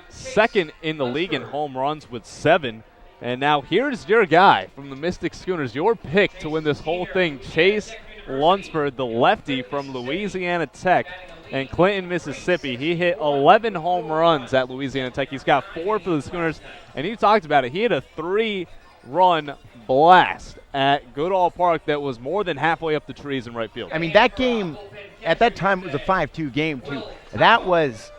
second in the league in home runs with 7. And now here's your guy from the Mystic Schooners, your pick to win this whole thing, Chase Lunsford, the lefty from Louisiana Tech and Clinton, Mississippi. He hit 11 home runs at Louisiana Tech. He's got 4 for the Schooners, and you talked about it. He had a 3-run blast at Goodall Park that was more than halfway up the trees in right field. I mean, that game, at that time, it was a 5-2 game, too. That was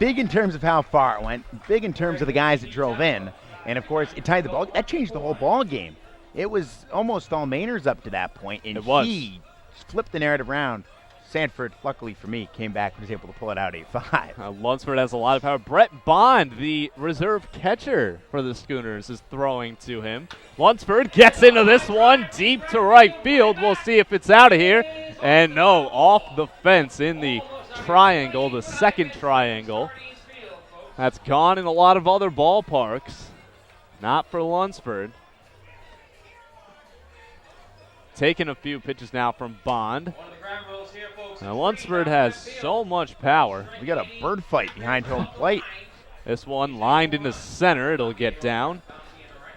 big in terms of how far it went, big in terms of the guys that drove in. And, of course, it tied the ball. That changed the whole ball game. It was almost all Mainers up to that point, and he flipped the narrative around. Sanford, luckily for me, came back and was able to pull it out 8-5. Lunsford has a lot of power. Brett Bond, the reserve catcher for the Schooners, is throwing to him. Lunsford gets into this one deep to right field. We'll see if it's out of here. And no, off the fence in the triangle, the second triangle. That's gone in a lot of other ballparks. Not for Lunsford. Taking a few pitches now from Bond. Now Lunsford has so much power. We got a bird fight behind home plate. This one lined into center. It'll get down.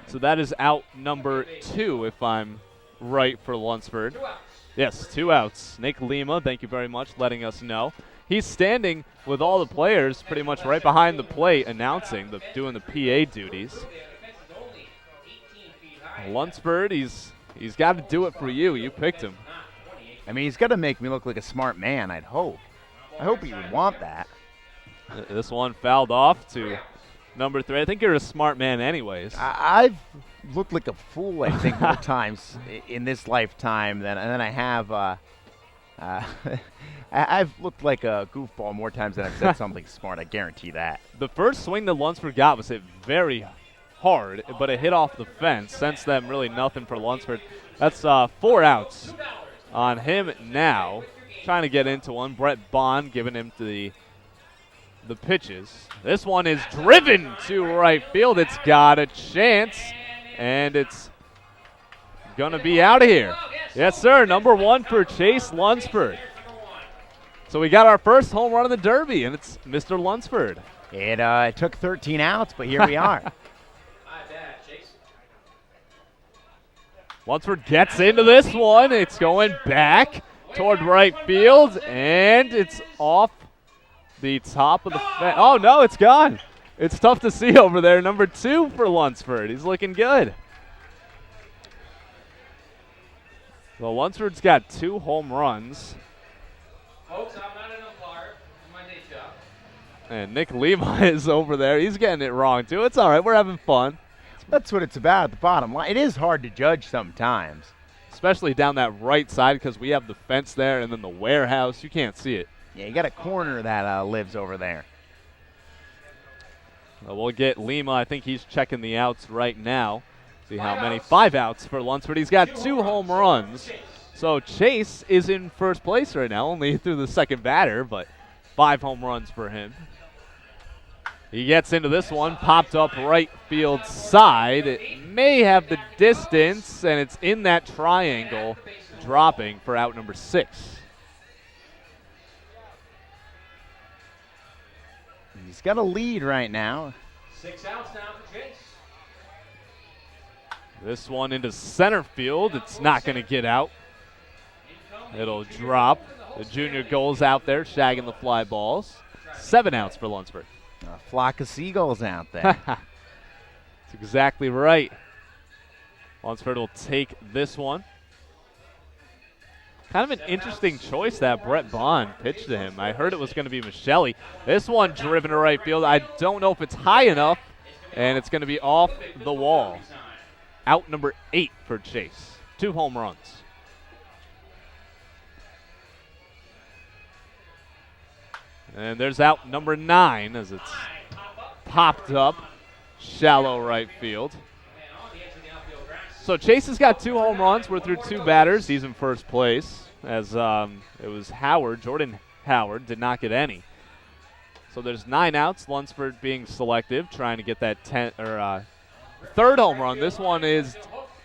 So that is out number 2, if I'm right, for Lunsford. Yes, 2 outs. Nick Lima, thank you very much, letting us know. He's standing with all the players pretty much right behind the plate, announcing, doing the PA duties. Lunsford, he's got to do it for you. You picked him. I mean, he's got to make me look like a smart man, I'd hope. I hope he would want that. This one fouled off to number 3. I think you're a smart man anyways. I've looked like a fool, I think, more times in this lifetime than I have. I've looked like a goofball more times than I've said something smart. I guarantee that. The first swing that Lunsford got was hit very hard, but it hit off the fence. Since then, really nothing for Lunsford. That's 4 outs on him now. Trying to get into one. Brett Bond giving him to the pitches. This one is driven to right field. It's got a chance, and it's going to be out of here. Yes, sir. Number 1 for Chase Lunsford. So we got our first home run in the Derby, and it's Mr. Lunsford. It took 13 outs, but here we are. Lunsford gets into this one. It's going back toward right field, and it's off the top of the fence. Oh, no, it's gone. It's tough to see over there. Number 2 for Lunsford. He's looking good. Well, Lunsford's got 2 home runs. Folks, I'm not an umpire. It's my day job. And Nick Lima is over there. He's getting it wrong, too. It's all right. We're having fun. That's what it's about at the bottom line. It is hard to judge sometimes. Especially down that right side because we have the fence there and then the warehouse. You can't see it. Yeah, you got a corner that lives over there. We'll get Lima. I think he's checking the outs right now. See how many. 5 outs for Lunsford. He's got 2 home runs. So Chase is in first place right now, only through the second batter, but 5 home runs for him. He gets into this one, popped up right field side. It may have the distance, and it's in that triangle, dropping for out number 6. He's got a lead right now. 6 outs now for Chase. This one into center field. It's not going to get out. It'll drop. The junior Gulls out there shagging the fly balls. 7 outs for Lunsford. A flock of seagulls out there. That's exactly right. Lunsford will take this one. Kind of an interesting choice that Brett Bond pitched to him. I heard it was going to be Michelli. This one driven to right field. I don't know if it's high enough, and it's going to be off the wall. Out number 8 for Chase. 2 home runs. And there's out number 9 as it's popped up. Shallow right field. So Chase has got 2 home runs. We're through 2 batters. He's in first place as it was Howard. Jordan Howard did not get any. So there's 9 outs. Lunsford being selective, trying to get that 3rd home run. This one is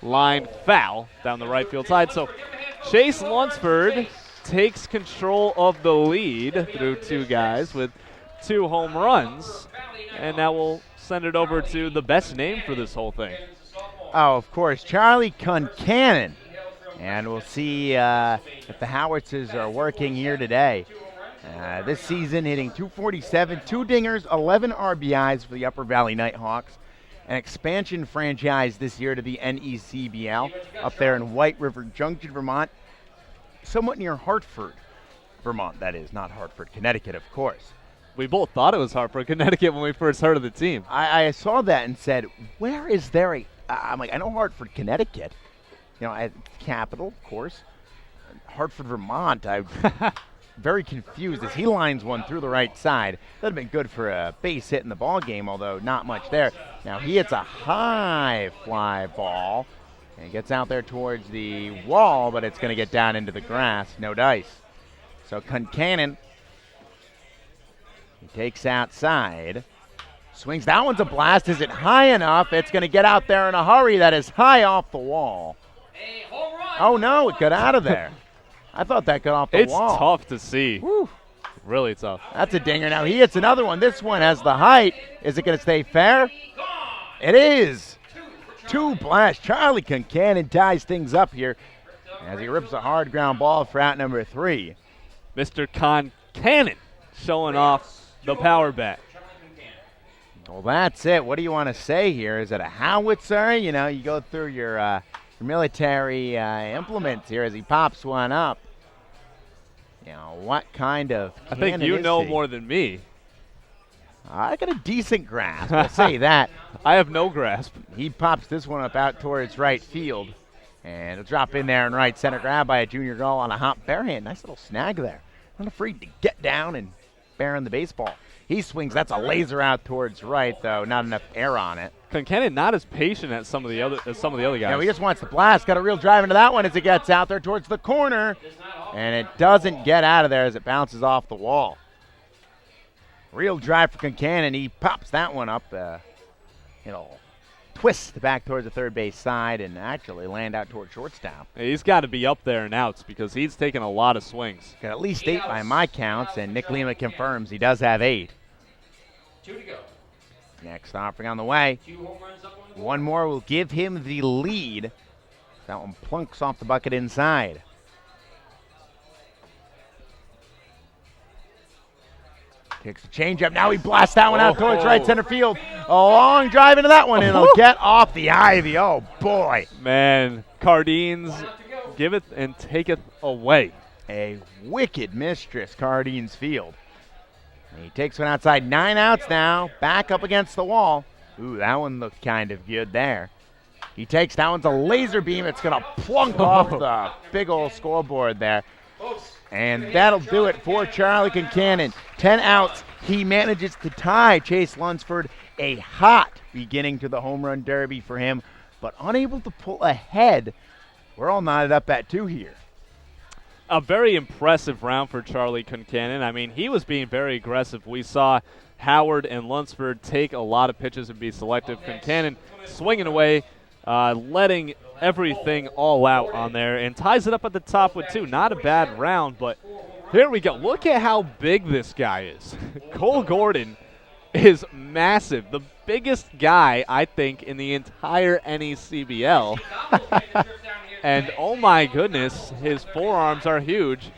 line foul down the right field side. So Chase Lunsford takes control of the lead through 2 guys with 2 home runs. And now we'll send it over to the best name for this whole thing. Oh, of course, Charlie Concannon. And we'll see if the Howitzers are working here today. This season hitting .247, 2 dingers, 11 RBIs for the Upper Valley Nighthawks. An expansion franchise this year to the NECBL up there in White River Junction, Vermont. Somewhat near Hartford, Vermont, that is, not Hartford, Connecticut, of course. We both thought it was Hartford, Connecticut when we first heard of the team. I saw that and said, where is there a... I'm like, I know Hartford, Connecticut. You know, capital, of course. Hartford, Vermont, I'm very confused as he lines one through the right side. That would have been good for a base hit in the ball game, although not much there. Now he hits a high fly ball. And gets out there towards the wall, but it's going to get down into the grass. No dice. So Concannon, he takes outside. Swings. That one's a blast. Is it high enough? It's going to get out there in a hurry. That is high off the wall. Oh, no, it got out of there. I thought that got off the wall. It's tough to see. Whew. Really tough. That's a dinger. Now he hits another one. This one has the height. Is it going to stay fair? It is. 2 blasts. Charlie Concannon ties things up here as he rips a hard ground ball for out number 3. Mr. Concannon showing off the power bat. Well, that's it. What do you want to say here? Is it a howitzer? You know, you go through your military implements here as he pops one up. You know, what kind of I think you know more than me. I got a decent grasp. I'll say that. I have no grasp. He pops this one up out towards right field. And it'll drop in there in right center. Grab by a junior Gull on a hop barehand. Nice little snag there. Not afraid to get down and bear in the baseball. He swings. That's a laser out towards right, though. Not enough air on it. Concannon not as patient as some of the other guys. No, he just wants to blast. Got a real drive into that one as it gets out there towards the corner. And it doesn't get out of there as it bounces off the wall. Real drive for Concannon. He pops that one up. It'll twist back towards the third base side and actually land out towards shortstop. He's got to be up there in outs because he's taken a lot of swings. Got at least 8 by my counts, and Nick Lima confirms he does have 8. 2 to go. Next offering on the way. 2 home runs up on the board. One more will give him the lead. That one plunks off the bucket inside. Kicks the changeup. Now he blasts that one out towards right center field. A long drive into that one, and it'll get off the ivy. Oh, boy. Man, Cardines giveth and taketh away. A wicked mistress, Cardines Field. And he takes one outside. 9 outs now. Back up against the wall. Ooh, that one looked kind of good there. He takes that one's a laser beam. It's going to plunk off the big old scoreboard there. And that'll do it for Charlie Concannon. 10 outs. He manages to tie Chase Lunsford. A hot beginning to the home run derby for him, but unable to pull ahead. We're all knotted up at 2 here. a very impressive round for Charlie Concannon. I mean, he was being very aggressive. We saw Howard and Lunsford take a lot of pitches and be selective. Concannon swinging away, letting everything all out on there, and ties it up at the top with 2. Not a bad round, but here we go. Look at how big this guy is. Cole Gordon is massive. The biggest guy, I think, in the entire NECBL. And oh my goodness, his forearms are huge.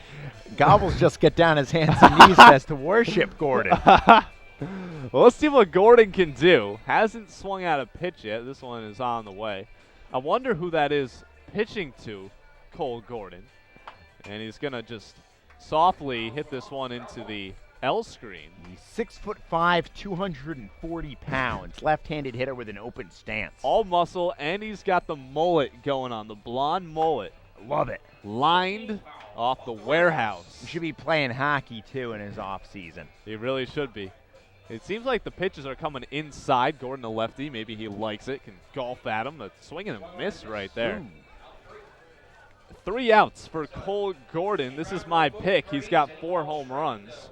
Gobbles just get down his hands and knees as to worship Gordon. Well, let's see what Gordon can do. Hasn't swung out a pitch yet. This one is on the way. I wonder who that is pitching to Cole Gordon. And he's going to just softly hit this one into the L screen. He's 6'5", 240 pounds. Left-handed hitter with an open stance. All muscle, and he's got the mullet going on, the blonde mullet. Love it. Lined off the warehouse. He should be playing hockey, too, in his off-season. He really should be. It seems like the pitches are coming inside. Gordon, the lefty, maybe he likes it, can golf at him. A swing and a miss right there. Ooh. 3 outs for Cole Gordon. This is my pick. He's got 4 home runs.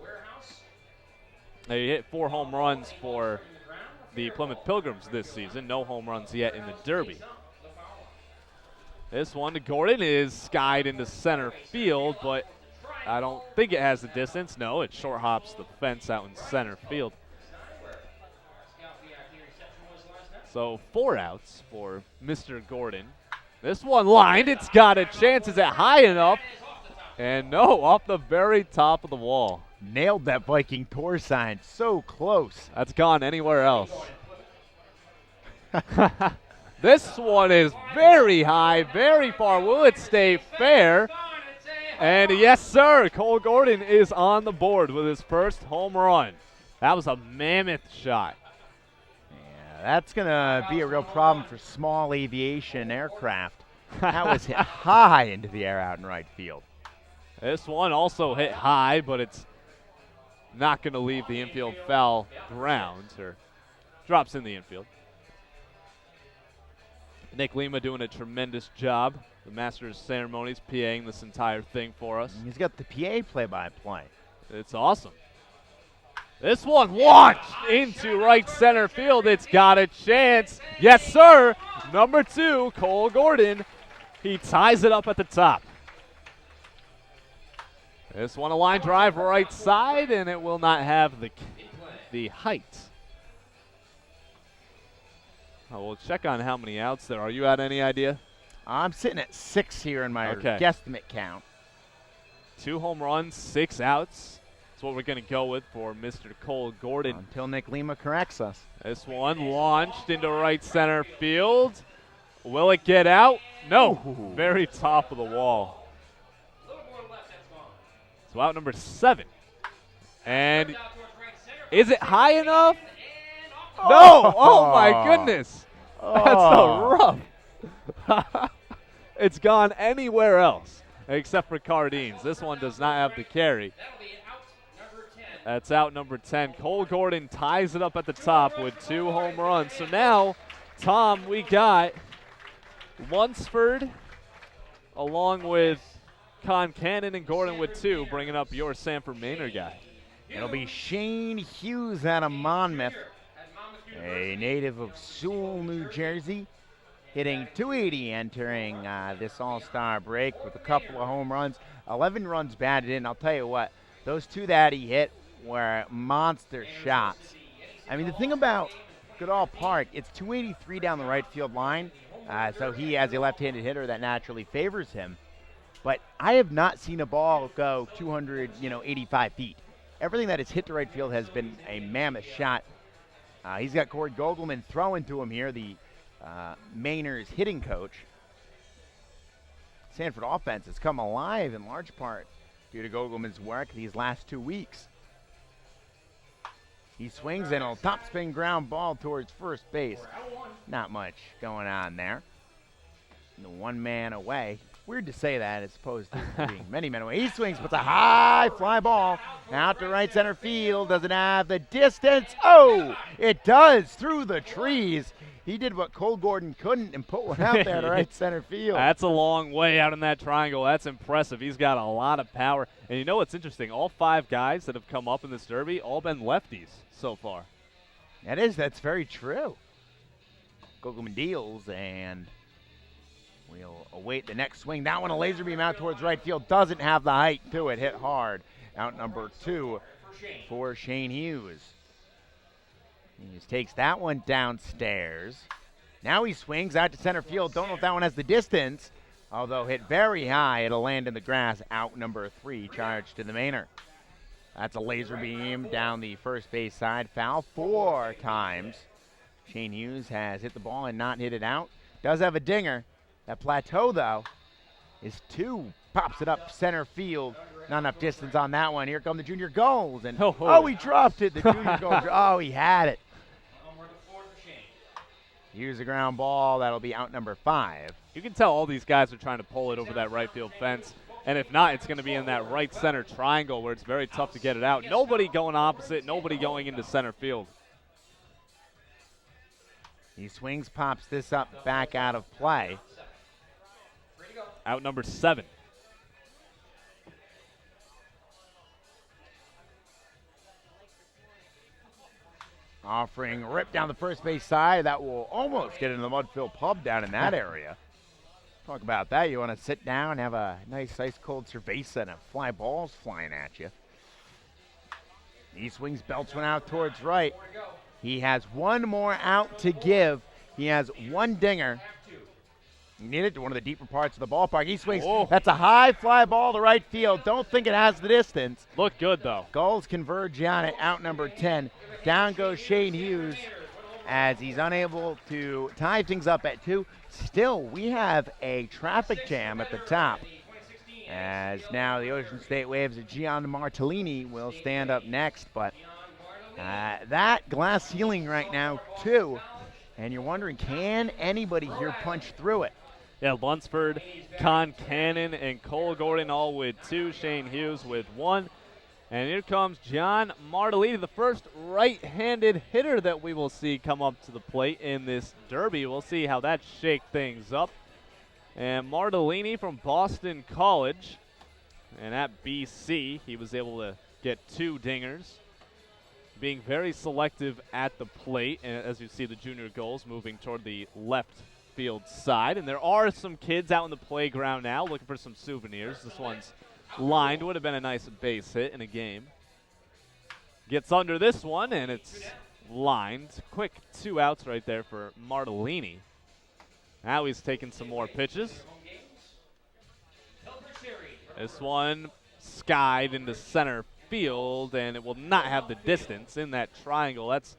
He hit 4 home runs for the Plymouth Pilgrims this season. No home runs yet in the Derby. This one to Gordon is skied into center field, but I don't think it has the distance. No, it short hops the fence out in center field. So 4 outs for Mr. Gordon. This one lined. It's got a chance. Is it high enough? And no, off the very top of the wall. Nailed that Viking tour sign. So close. That's gone anywhere else. This one is very high, very far. Will it stay fair? And yes, sir, Cole Gordon is on the board with his first home run. That was a mammoth shot. Yeah, that's going to be a real problem for small aviation aircraft. That was hit high into the air out in right field. This one also hit high, but it's not going to leave the infield foul ground, or drops in the infield. Nick Lima doing a tremendous job. The Masters Ceremonies PAing this entire thing for us. He's got the PA play-by-play. It's awesome. This one launched into right center field. It's got a chance. Yes, sir. Number 2, Cole Gordon. He ties it up at the top. This one a line drive right side, and it will not have the height. We'll check on how many outs there are. You had any idea? I'm sitting at 6 here in my guesstimate count. 2 home runs, 6 outs. That's what we're going to go with for Mr. Cole Gordon. Until Nick Lima corrects us. This one launched into right center field. Will it get out? No. Ooh. Very top of the wall. So out number 7. And is it high enough? No! Oh my goodness! That's so rough. It's gone anywhere else except for Cardines. This one does not have the carry. That's out number 10. Cole Gordon ties it up at the top with 2 home runs. So now, Tom, we got Lunsford along with Concannon and Gordon with 2, bringing up your Sanford Manor guy. It'll be Shane Hughes out of Monmouth, a native of Sewell, New Jersey, hitting .280 entering this all-star break with a couple of home runs. 11 runs batted in. I'll tell you what, those 2 that he hit were monster shots. I mean, the thing about Goodall Park, it's .283 down the right field line, so he has a left-handed hitter that naturally favors him. But I have not seen a ball go 285 feet. Everything that has hit the right field has been a mammoth shot. He's got Corey Goldman throwing to him here, the Mainers hitting coach. Sanford offense has come alive in large part due to Goldman's work these last 2 weeks. He swings and a topspin ground ball towards first base. Not much going on there. The 1 man away. Weird to say that as opposed to being many men away. He swings, puts a high fly ball out to right center field. Doesn't have the distance. Oh, it does through the trees. He did what Cole Gordon couldn't and put one out there to right center field. That's a long way out in that triangle. That's impressive. He's got a lot of power. And you know what's interesting? All 5 guys that have come up in this derby all been lefties so far. That's very true. Gogelman deals, and we'll await the next swing. That one, a laser beam out towards right field. Doesn't have the height to it. Hit hard. Out number 2 for Shane Hughes. He just takes that one downstairs. Now he swings out to center field. Don't know if that one has the distance, although hit very high. It'll land in the grass. Out number 3, charged to the mainer. That's a laser beam down the first base side. Foul 4 times. Shane Hughes has hit the ball and not hit it out. Does have a dinger. That plateau, though, is 2. Pops it up center field. Not enough distance on that one. Here come the junior Gulls. And he dropped it. The junior Gulls. Oh, he had it. Here's a ground ball. That'll be out number 5. You can tell all these guys are trying to pull it over that right field fence. And if not, it's going to be in that right center triangle where it's very tough to get it out. Nobody going opposite. Nobody going into center field. He swings, pops this up, back out of play. Out number 7. Offering a rip down the first base side. That will almost get into the Mudfield Pub down in that area. Talk about that. You want to sit down and have a nice ice cold cerveza and a fly balls flying at you. He swings, belts one out towards right. He has one more out to give. He has one dinger. You need it to one of the deeper parts of the ballpark. He swings. Oh. That's a high fly ball to right field. Don't think it has the distance. Look good, though. Gulls converge on it. Out number 10. Down goes Shane Hughes as he's unable to tie things up at 2. Still, we have a traffic jam at the top. As now the Ocean State Waves of Gian Martellini will stand up next. But that glass ceiling right now, too. And you're wondering, can anybody here punch through it? Yeah, Lunsford, Cannon, and Cole Gordon all with 2. Shane Hughes with 1. And here comes John Martellini, the first right-handed hitter that we will see come up to the plate in this derby. We'll see how that shakes things up. And Martellini from Boston College. And at BC, he was able to get 2 dingers. Being very selective at the plate, and as you see the junior Gulls moving toward the left field side. And there are some kids out in the playground now looking for some souvenirs. This one's lined. Would have been a nice base hit in a game. Gets under this one, and it's lined. Quick 2 outs right there for Martellini. Now he's taking some more pitches. This one skied into center field, and it will not have the distance in that triangle. That's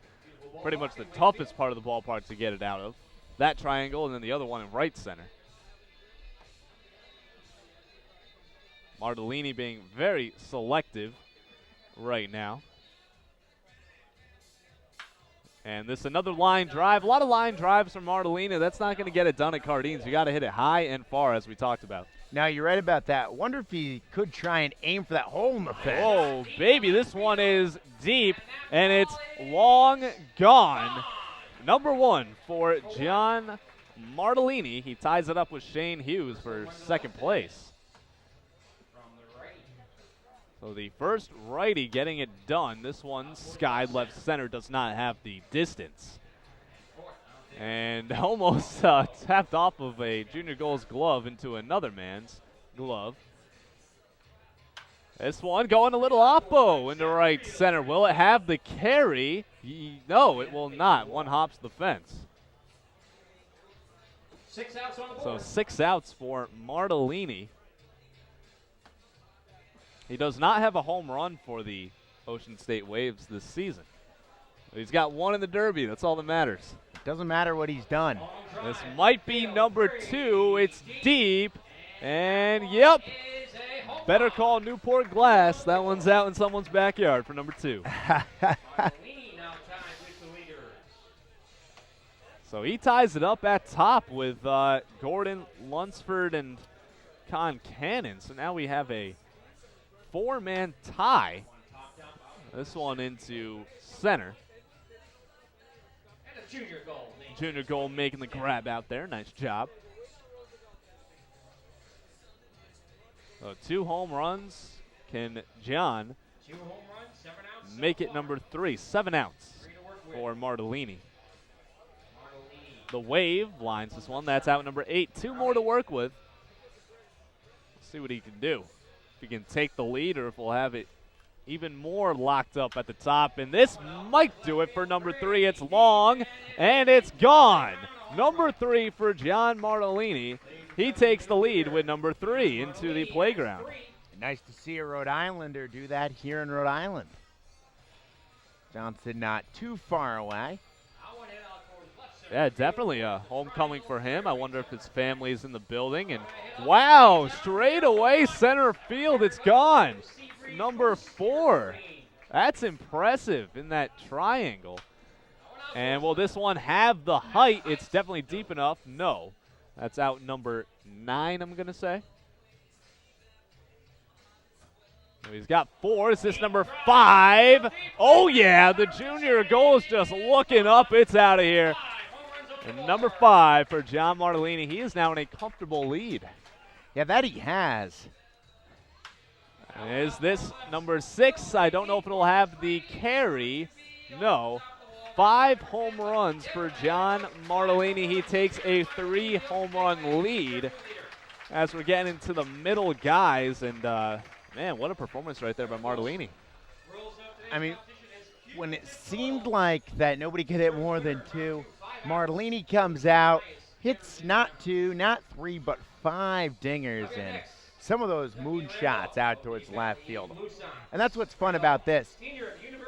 pretty much the toughest part of the ballpark to get it out of. That triangle, and then the other one in right center. Martellini being very selective right now. And this another line drive. A lot of line drives from Martellini. That's not going to get it done at Cardines. You got to hit it high and far, as we talked about. Now, you're right about that. Wonder if he could try and aim for that hole in the fence. Oh, baby, this one is deep, and it's long gone. Number 1 for John Martellini. He ties it up with Shane Hughes for second place. So the first righty getting it done. This one skied left center, does not have the distance. And almost tapped off of a junior Gulls glove into another man's glove. This one going a little oppo into right center. Will it have the carry? No, it will not. One hops the fence. 6 outs on the So board. 6 outs for Martellini. He does not have a home run for the Ocean State Waves this season. He's got 1 in the Derby. That's all that matters. Doesn't matter what he's done. This might be number 2. It's deep. And, yep, better call Newport glass. That one's out in someone's backyard for number 2. So he ties it up at top with Gordon, Lunsford, and Cannon. So now we have a 4-man tie. This one into center. And a junior goal. Junior Gull making the grab out there. Nice job. So 2 home runs. Can John 2 home runs, 7 outs. make it number 3? 7 outs 3 to work with. for Martellini. Martellini. The Wave lines this one. That's out number 8. 2 more to work with. Let's see what he can do. If he can take the lead or if we'll have it even more locked up at the top. And this might do it for number 3. It's long, and it's gone. Number 3 for John Martellini. He takes the lead with number 3 into the playground. Nice to see a Rhode Islander do that here in Rhode Island. Johnson not too far away. Yeah, definitely a homecoming for him. I wonder if his family's in the building. And wow, straight away center field, it's gone. Number 4. That's impressive in that triangle. And will this one have the height? It's definitely deep enough. No. That's out number 9, I'm going to say. So he's got 4. Is this number 5? Oh, yeah, the junior goal is just looking up. It's out of here. And number 5 for John Martellini. He is now in a comfortable lead. Yeah, that he has. Is this number 6? I don't know if it'll have the carry. No. 5 home runs for John Martellini. He takes a 3 home run lead as we're getting into the middle guys. And, man, what a performance right there by Martellini. I mean, when it seemed like that nobody could hit more than 2, Martellini comes out, hits not 2, not 3, but 5 dingers, and some of those moonshots out towards left field. And that's what's fun about this.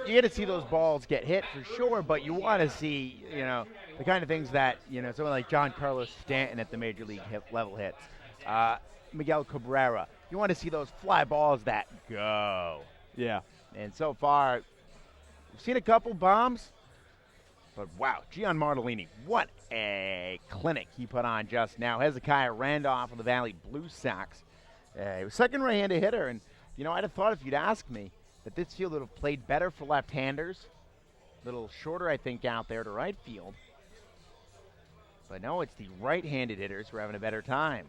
You get to see those balls get hit for sure, but you want to see, you know, the kind of things that, you know, someone like John Carlos Stanton at the major league level hits. Miguel Cabrera. You want to see those fly balls that go. Yeah. And so far, we've seen a couple bombs, but wow, Gian Martellini, what a clinic he put on just now. Hezekiah Randolph of the Valley Blue Sox. He was second right-handed hitter, and, you know, I'd have thought if you'd asked me that this field would have played better for left-handers. A little shorter, I think, out there to right field. But no, it's the right-handed hitters who are having a better time.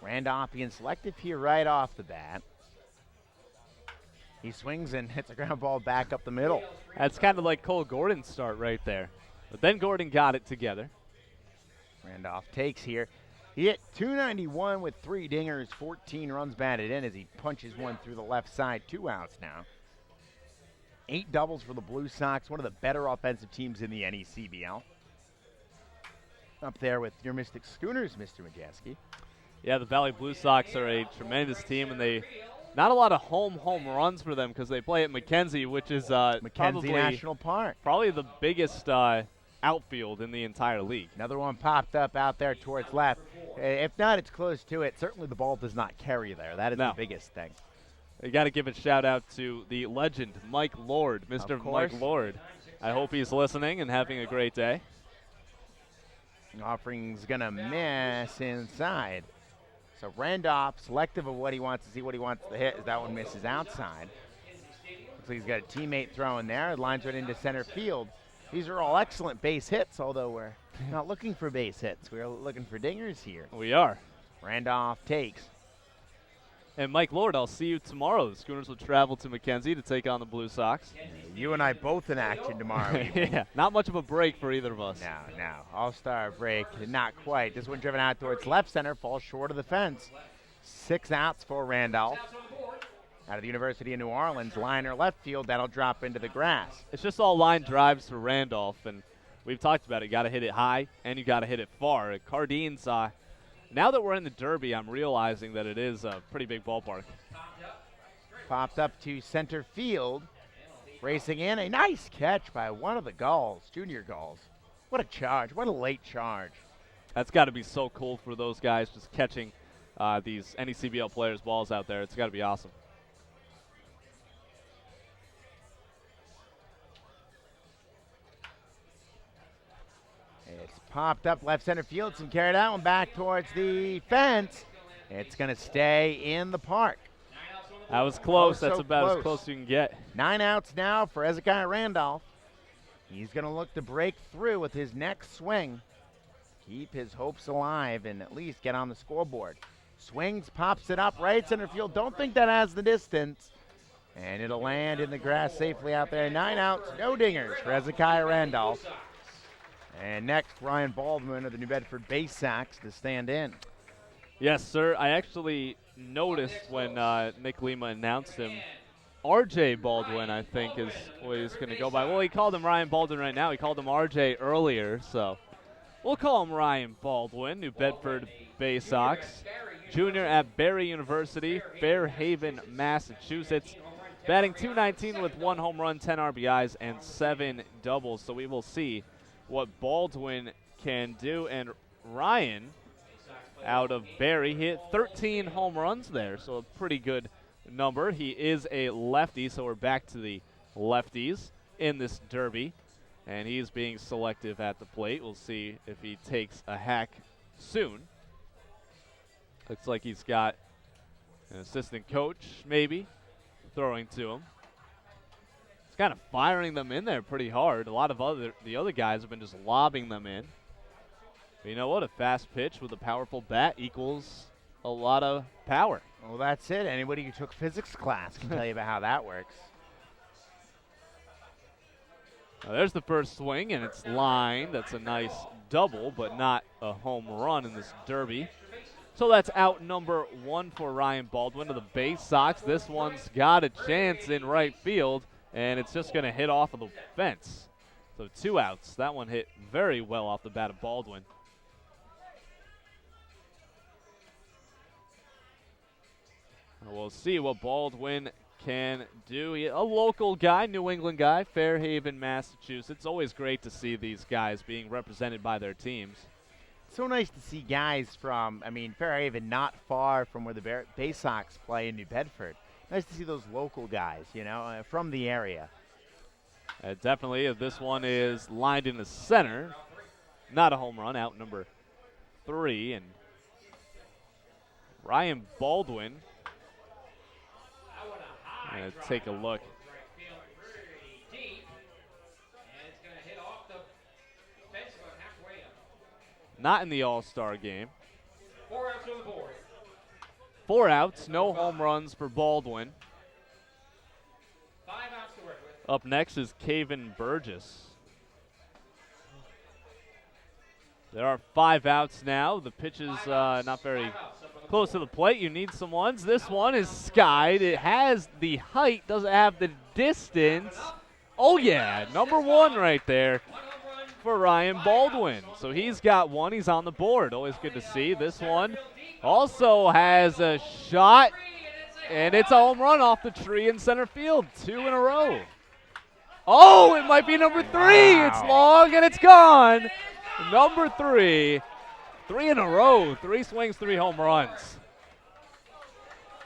Randolph being selective here right off the bat. He swings and hits a ground ball back up the middle. That's kind of like Cole Gordon's start right there. But then Gordon got it together. Randolph takes here. He hit .291 with 3 dingers, 14 runs batted in as he punches one through the left side. 2 outs now. 8 doubles for the Blue Sox, one of the better offensive teams in the NECBL. Up there with your Mystic Schooners, Mr. Majeski. Yeah, the Valley Blue Sox are a tremendous team, and they not a lot of home runs for them because they play at McKenzie, which is McKenzie National Park. Probably the biggest outfield in the entire league. Another one popped up out there towards left. If not, it's close to it. Certainly the ball does not carry there. That is the biggest thing. You got to give a shout out to the legend, Mike Lord, Mr. Mike Lord. I hope he's listening and having a great day. Offering's going to miss inside. So Randolph, selective of what he wants to see, what he wants to hit, as that one misses outside. Looks like he's got a teammate throwing there. Lines right into center field. These are all excellent base hits, although we're not looking for base hits. We're looking for dingers here. We are. Randolph takes. And Mike Lord, I'll see you tomorrow. The Schooners will travel to McKenzie to take on the Blue Sox. You and I both in action tomorrow evening. Yeah, not much of a break for either of us. No. All-star break, not quite. This one driven out towards left center, falls short of the fence. 6 outs for Randolph. Out of the University of New Orleans, liner left field, that'll drop into the grass. It's just all line drives for Randolph, and we've talked about it. You got to hit it high, and you got to hit it far. At Cardines, now that we're in the Derby, I'm realizing that it is a pretty big ballpark. Popped up to center field. Racing in, a nice catch by one of the Gulls, junior Gulls. What a charge, what a late charge. That's got to be so cool for those guys just catching these NECBL players' balls out there. It's got to be awesome. It's popped up left center field. Some carried that one back towards the fence. It's going to stay in the park. That was close. Oh, That's so about close. as close as you can get. 9 outs now for Hezekiah Randolph. He's going to look to break through with his next swing. Keep his hopes alive and at least get on the scoreboard. Swings, pops it up, right center field. Don't think that has the distance. And it'll land in the grass safely out there. 9 outs, no dingers for Hezekiah Randolph. And next, Ryan Baldwin of the New Bedford Bay Sox to stand in. Yes, sir. I actually noticed when Nick Lima announced him, R.J. Baldwin, I think, is what he's going to go by. Well, he called him Ryan Baldwin right now. He called him R.J. earlier, so we'll call him Ryan Baldwin, New Bedford Bay Sox. Junior at Barry University, Fairhaven, Massachusetts. Batting .219 with 1 home run, 10 RBIs, and 7 doubles. So we will see what Baldwin can do. And Ryan, out of Barry, hit 13 home runs there, so a pretty good number. He is a lefty, so we're back to the lefties in this derby. And he's being selective at the plate. We'll see if he takes a hack soon. Looks like he's got an assistant coach, maybe, throwing to him. He's kind of firing them in there pretty hard. A lot of the other guys have been just lobbing them in. But you know what? A fast pitch with a powerful bat equals a lot of power. Well, that's it. Anybody who took physics class can tell you about how that works. Now there's the first swing, and it's lined. That's a nice double, but not a home run in this derby. So that's out number 1 for Ryan Baldwin of the Bay Sox. This one's got a chance in right field, and it's just going to hit off of the fence. So 2 outs. That one hit very well off the bat of Baldwin. And we'll see what Baldwin can do. A local guy, New England guy, Fairhaven, Massachusetts. Always great to see these guys being represented by their teams. So nice to see guys from, Fairhaven, not far from where the Bay Sox play in New Bedford. Nice to see those local guys, from the area. Definitely. This one is lined in the center. Not a home run, out number 3. And Ryan Baldwin, take a look. Not in the All-Star game. 4 outs on the board. 4 outs, no home runs for Baldwin. 5 outs to work with. Up next is Caven Burgess. There are 5 outs now. The pitch is not very close to the plate. You need some ones. This one is skied. It has the height, doesn't have the distance. Oh, yeah, number 1 right there for Ryan Baldwin. So he's got 1. He's on the board. Always good to see. This one also has a shot, and it's a home run off the tree in center field. 2 in a row. Oh, it might be number 3. Wow. It's long, and it's gone. Number 3. 3 in a row. 3 swings, 3 home runs.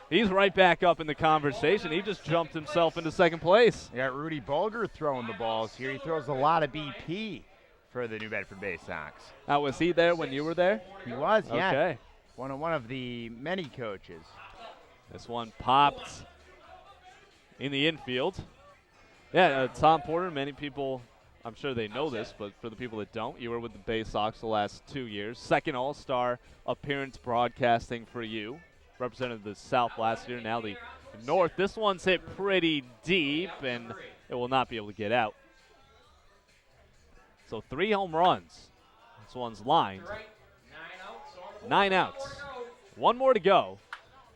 He's right back up in the conversation. He just jumped himself into second place. Yeah, Rudy Bulger throwing the balls here. He throws a lot of BP for the New Bedford Bay Sox. Now, was he there when you were there? He was, yeah. Okay. One of the many coaches. This one popped in the infield. Yeah, Tom Porter, many people, I'm sure they know this, but for the people that don't, you were with the Bay Sox the last 2 years. Second All-Star appearance broadcasting for you. Represented the South last year, now the North. This one's hit pretty deep, and it will not be able to get out. So 3 home runs. This one's lined. 9 outs. 1 more to go.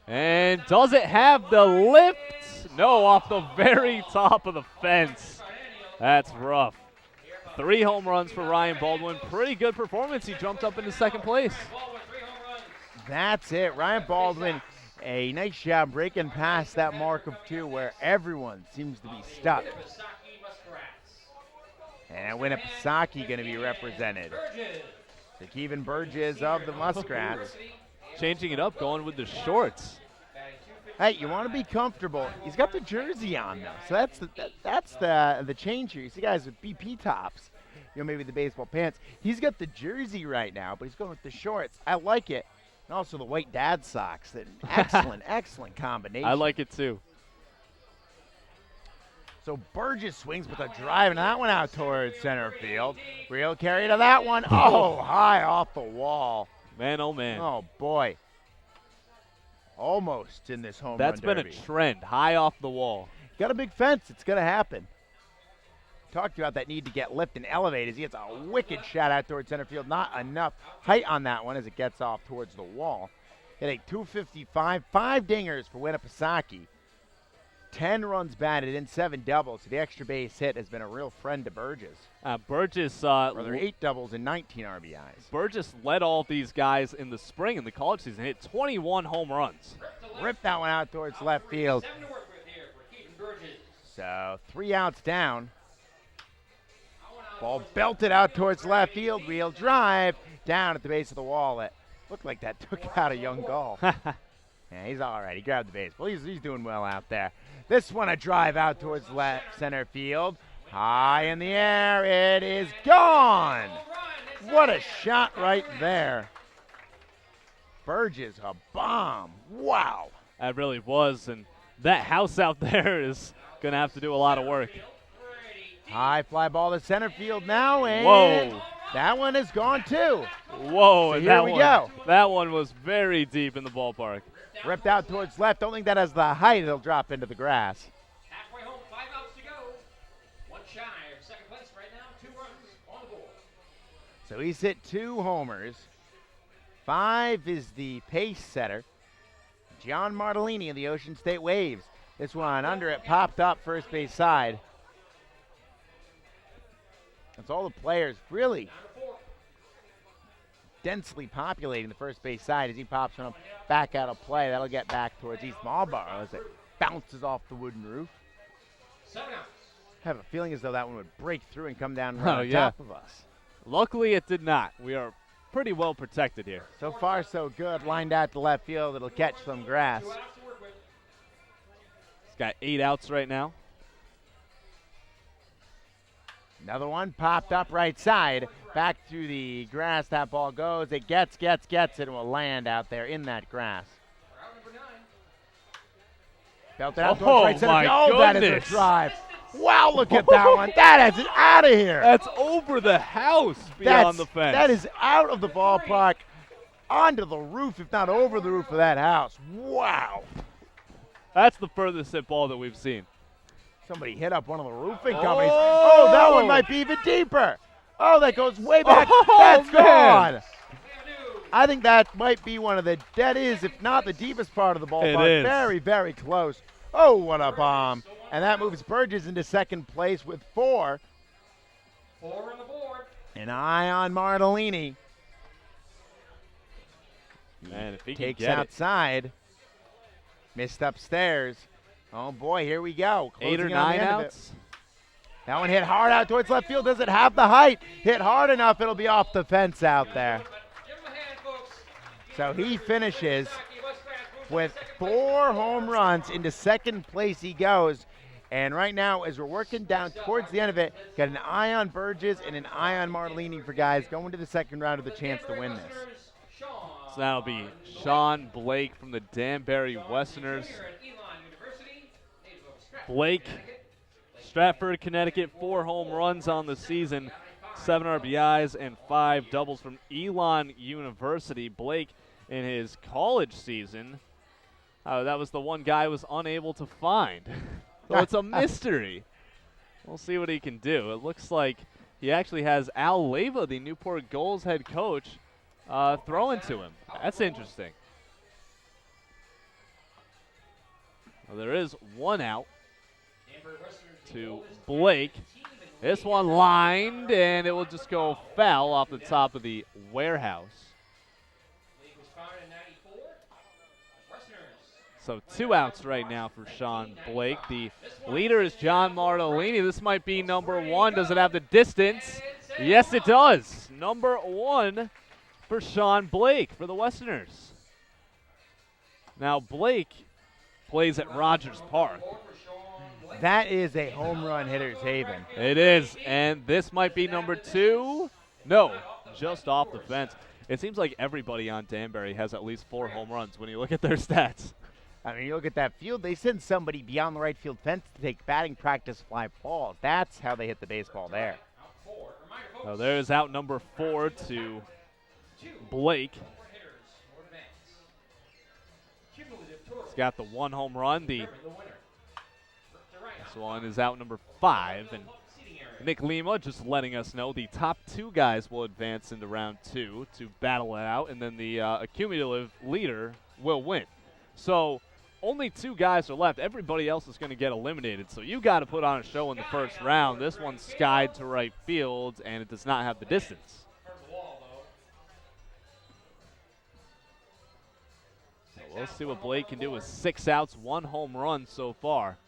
And does it have the lift? No, off the very top of the fence. That's rough. 3 home runs for Ryan Baldwin. Pretty good performance. He jumped up into second place. That's it. Ryan Baldwin, a nice job breaking past that mark of 2 where everyone seems to be stuck. And Winnipesaukee going to be represented. The Kevin Burgess of the Muskrats. Changing it up, going with the shorts. Hey, you want to be comfortable. He's got the jersey on, though. So that's the change here. You see guys with BP tops, maybe the baseball pants. He's got the jersey right now, but he's going with the shorts. I like it. And also the white dad socks. That excellent, excellent combination. I like it too. So Burgess swings with a drive, and that one out towards center field. Real carry to that one. Oh, high off the wall. Man, oh man. Oh boy. Almost in this home That's run been derby. a trend, high off the wall. Got a big fence. It's going to happen. Talked about that need to get lift and elevated. He gets a wicked shot out towards center field. Not enough height on that one as it gets off towards the wall. Hitting 255, 5 dingers for Winnipesaukee. 10 runs batted in, 7 doubles. So the extra base hit has been a real friend to Burgess. Burgess, Rather 8 doubles and 19 RBIs. Burgess led all these guys in the spring in the college season. Hit 21 home runs. Ripped that one out towards left field. 7 to work with here for Keaton Burgess. So 3 outs down. Ball belted out towards left field. Wheel drive down at the base of the wall. That looked like that took out a young Gull. Yeah, he's all right. He grabbed the baseball. He's doing well out there. This one a drive out towards left center field. High in the air. It is gone. What a shot right there. Burgess, a bomb. Wow. That really was, and that house out there is going to have to do a lot of work. High fly ball to center field now, and Whoa. that one is gone too. Whoa, So and here we go. That one was very deep in the ballpark. Ripped out towards left. Don't think that has the height. It'll drop into the grass. Halfway home, 5 outs to go. One shy of second place right now. 2 runs on the board. So he's hit 2 homers. 5 is the pace setter. John Martellini of the Ocean State Waves. This one under it, popped up first base side. That's all the players really densely populating the first base side as he pops one up back out of play. That'll get back towards East Marlboro as it bounces off the wooden roof. 7 outs. I have a feeling as though that one would break through and come down right on top of us. Luckily, it did not. We are pretty well protected here. So far, so good. Lined out to left field. It'll catch some grass. 2 outs to work with. He's got 8 outs right now. Another one popped up right side. Back through the grass that ball goes. It gets it, and will land out there in that grass. Out number 9. Belted out Oh, towards right center my field. Oh, that is a goodness. drive. Wow, look at that one. That is out of here. That's over the house beyond the fence. That is out of the ballpark onto the roof, if not over the roof of that house. Wow. That's the furthest hit ball that we've seen. Somebody hit up one of the roofing companies. Oh, that one might be even deeper. Oh, that goes way back. Oh, That's man. gone. I think that might be one of the, that is, if not the deepest part of the ballpark. It is. Very, very close. Oh, what a bomb. And that moves Burgess into second place with 4. 4 on the board. An eye on Martellini. Man, if he can Takes get it. outside. Missed upstairs. Oh, boy, here we go. 8 or Closing in on the 9 end of it. outs. That one hit hard out towards left field. Does it have the height? Hit hard enough, it'll be off the fence out there. Give him a hand, folks. So he finishes with 4 home runs. Into second place he goes. And right now, as we're working down towards the end of it, got an eye on Burgess and an eye on Martellini for guys going to the second round of the chance to win this. So that'll be Sean Blake from the Danbury Westerners. Blake, Stratford, Connecticut, 4 home runs on the season, 7 RBIs and 5 doubles from Elon University. Blake, in his college season, that was the one guy was unable to find. So it's a mystery. We'll see what he can do. It looks like he actually has Al Leyva, the Newport Gulls head coach, throwing to him. That's interesting. Well, there is 1 out to Blake. This one lined, and it will just go foul off the top of the warehouse. So 2 outs right now for Sean Blake. The leader is John Martellini. This might be number 1. Does it have the distance? Yes, it does. Number 1 for Sean Blake for the Westerners. Now Blake plays at Rogers Park. That is a home run hitter's haven. It is, and this might be number 2. No, just off the fence. It seems like everybody on Danbury has at least 4 home runs when you look at their stats. I mean, you look at that field, they send somebody beyond the right field fence to take batting practice fly balls. That's how they hit the baseball there. So there's out number 4 to Blake. He's got the 1 home run. This one is out number 5. And Nick Lima just letting us know the top 2 guys will advance into round 2 to battle it out, and then the cumulative leader will win. So only 2 guys are left. Everybody else is going to get eliminated. So you got to put on a show in the first round. This one's skied to right field, and it does not have the distance. So we'll see what Blake can do with 6 outs, 1 home run so far.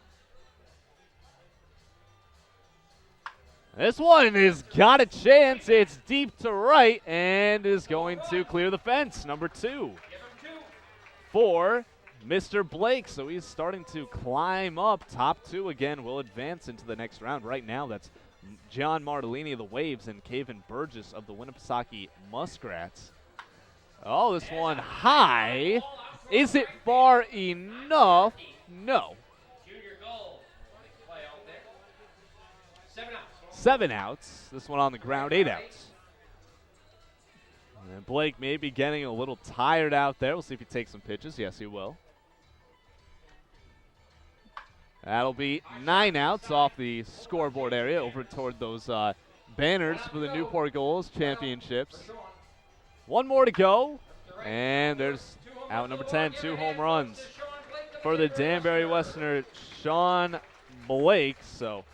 This one has got a chance. It's deep to right and is going to clear the fence. Number 2 for Mr. Blake. So he's starting to climb up. Top 2 again will advance into the next round. Right now, that's John Martellini of the Waves and Caven Burgess of the Winnipesaukee Muskrats. Oh, this one high. Is it far enough? No. 7 outs. This one on the ground, 8 outs. And Blake may be getting a little tired out there. We'll see if he takes some pitches. Yes, he will. That'll be 9 outs off the scoreboard area over toward those banners for the Newport Gulls championships. 1 more to go. And there's out number 10, 2 home runs for the Danbury Westerner, Sean Blake. So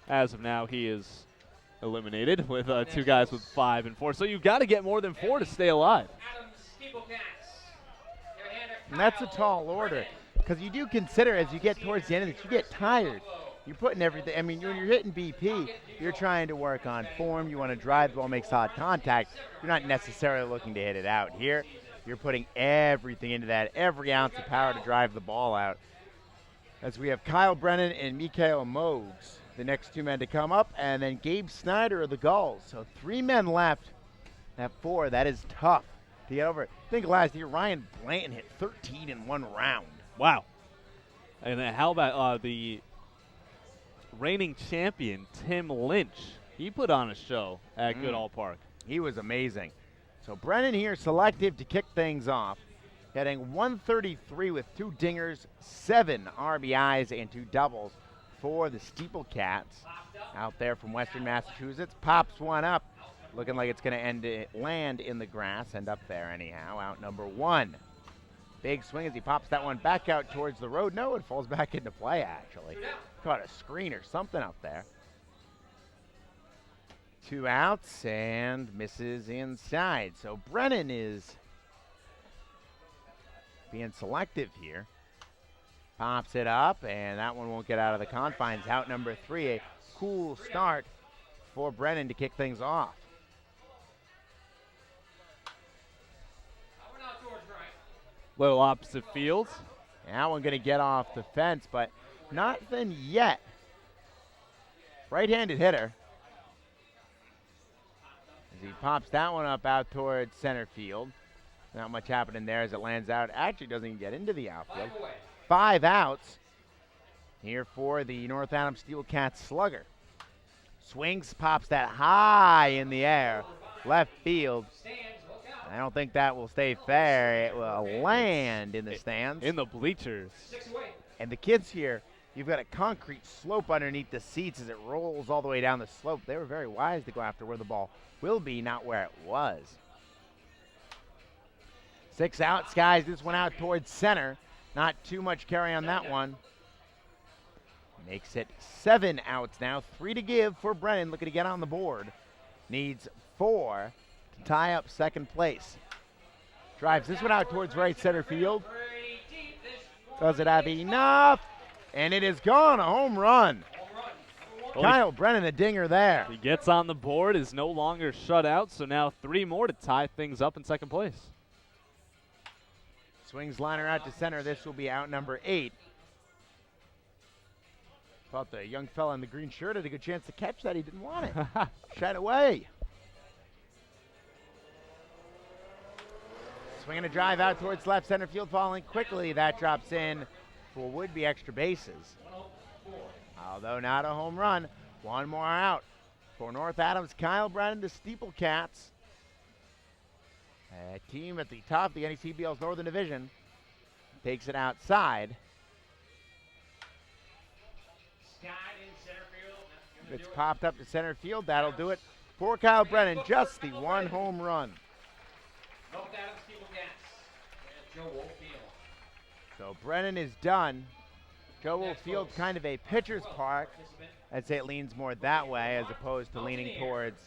as of now, he is eliminated with 2 guys with 5 and 4. So you've got to get more than 4 to stay alive. And that's a tall order, because you do consider as you get towards the end of this, you get tired. You're putting everything. I mean, when you're hitting BP, you're trying to work on form. You want to drive the ball, make solid contact. You're not necessarily looking to hit it out. Here, you're putting everything into that, every ounce of power to drive the ball out. As we have Kyle Brennan and Mikael Mogues, the next 2 men to come up, and then Gabe Snyder of the Gulls. So 3 men left at 4. That is tough to get over. I think last year Ryan Blanton hit 13 in 1 round. Wow. And then how about the reigning champion, Tim Lynch? He put on a show at Goodall Park. He was amazing. So Brennan here selective to kick things off. Hitting 133 with 2 dingers, 7 RBIs, and 2 doubles for the Steeple Cats out there from Western Massachusetts. Pops one up, looking like it's going to land in the grass, end up there anyhow. Out number 1. Big swing as he pops that one back out towards the road. No, it falls back into play, actually. Caught a screen or something up there. 2 outs and misses inside. So Brennan is being selective here. Pops it up, and that one won't get out of the confines. Out number 3, a cool start for Brennan to kick things off. Little opposite field. That one going to get off the fence, but nothing yet. Right-handed hitter. As he pops that one up out towards center field. Not much happening there as it lands out. Actually doesn't even get into the outfield. 5 outs here for the North Adams Steel Cats slugger. Swings, pops that high in the air. Left field. I don't think that will stay fair. It will land in the stands. In the bleachers. And the kids here, you've got a concrete slope underneath the seats as it rolls all the way down the slope. They were very wise to go after where the ball will be, not where it was. 6 outs, guys. This one out towards center. Not too much carry on that one. Makes it 7 outs now. 3 to give for Brennan. Looking to get on the board. Needs 4 to tie up second place. Drives this one out towards right center field. Does it have enough? And it is gone. A home run. Kyle Brennan, a dinger there. He gets on the board, is no longer shut out, so now 3 more to tie things up in second place. Swings liner out to center. This will be out number 8. Thought the young fella in the green shirt had a good chance to catch that. He didn't want it. Shot away. Swinging a drive out towards left center field, falling quickly. That drops in for would-be extra bases. Although not a home run. One more out for North Adams. Kyle Brennan, the Steeple Cats. A team at the top of the NECBL's Northern Division. Takes it outside. It's popped up to center field. That'll do it for Kyle Brennan. Just the one home run. So Brennan is done. Joe Wolf Field, kind of a pitcher's park. I'd say it leans more that way as opposed to leaning towards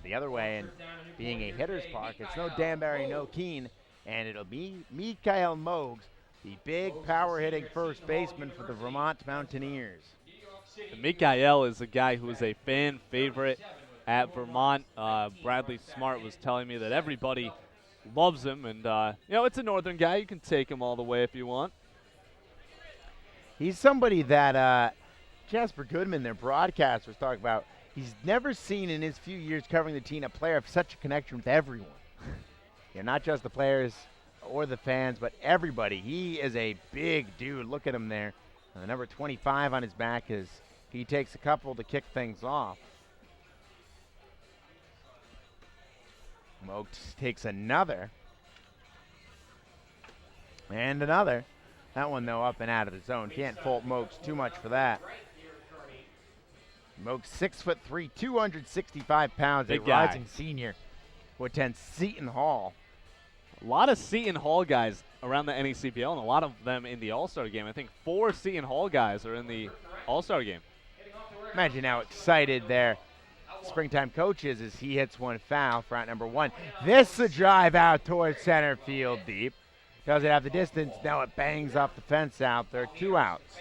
the other way and being a hitter's park. It's no Danbury, no Keene, and it'll be Mikael Mogs, the big power-hitting first baseman for the Vermont Mountaineers. Mikael is a guy who is a fan favorite at Vermont. Bradley Smart was telling me that everybody loves him, and it's a northern guy. You can take him all the way if you want. He's somebody that Jasper Goodman, their broadcast, was talking about. He's never seen in his few years covering the team a player of such a connection with everyone. Not just the players or the fans, but everybody. He is a big dude. Look at him there. Number 25 on his back as he takes a couple to kick things off. Mokes takes another. And another. That one, though, up and out of the zone. Can't fault Mokes too much for that. Mokes 6'3", 265 pounds, big a guy. rising senior who attends Seton Hall. A lot of Seton Hall guys around the NECBL, and a lot of them in the All-Star game. I think 4 Seton Hall guys are in the All-Star game. Imagine how excited their springtime coach is as he hits one foul for out number 1. This a drive out towards center field deep. Does it have the distance? No, it bangs off the fence out there. 2 outs.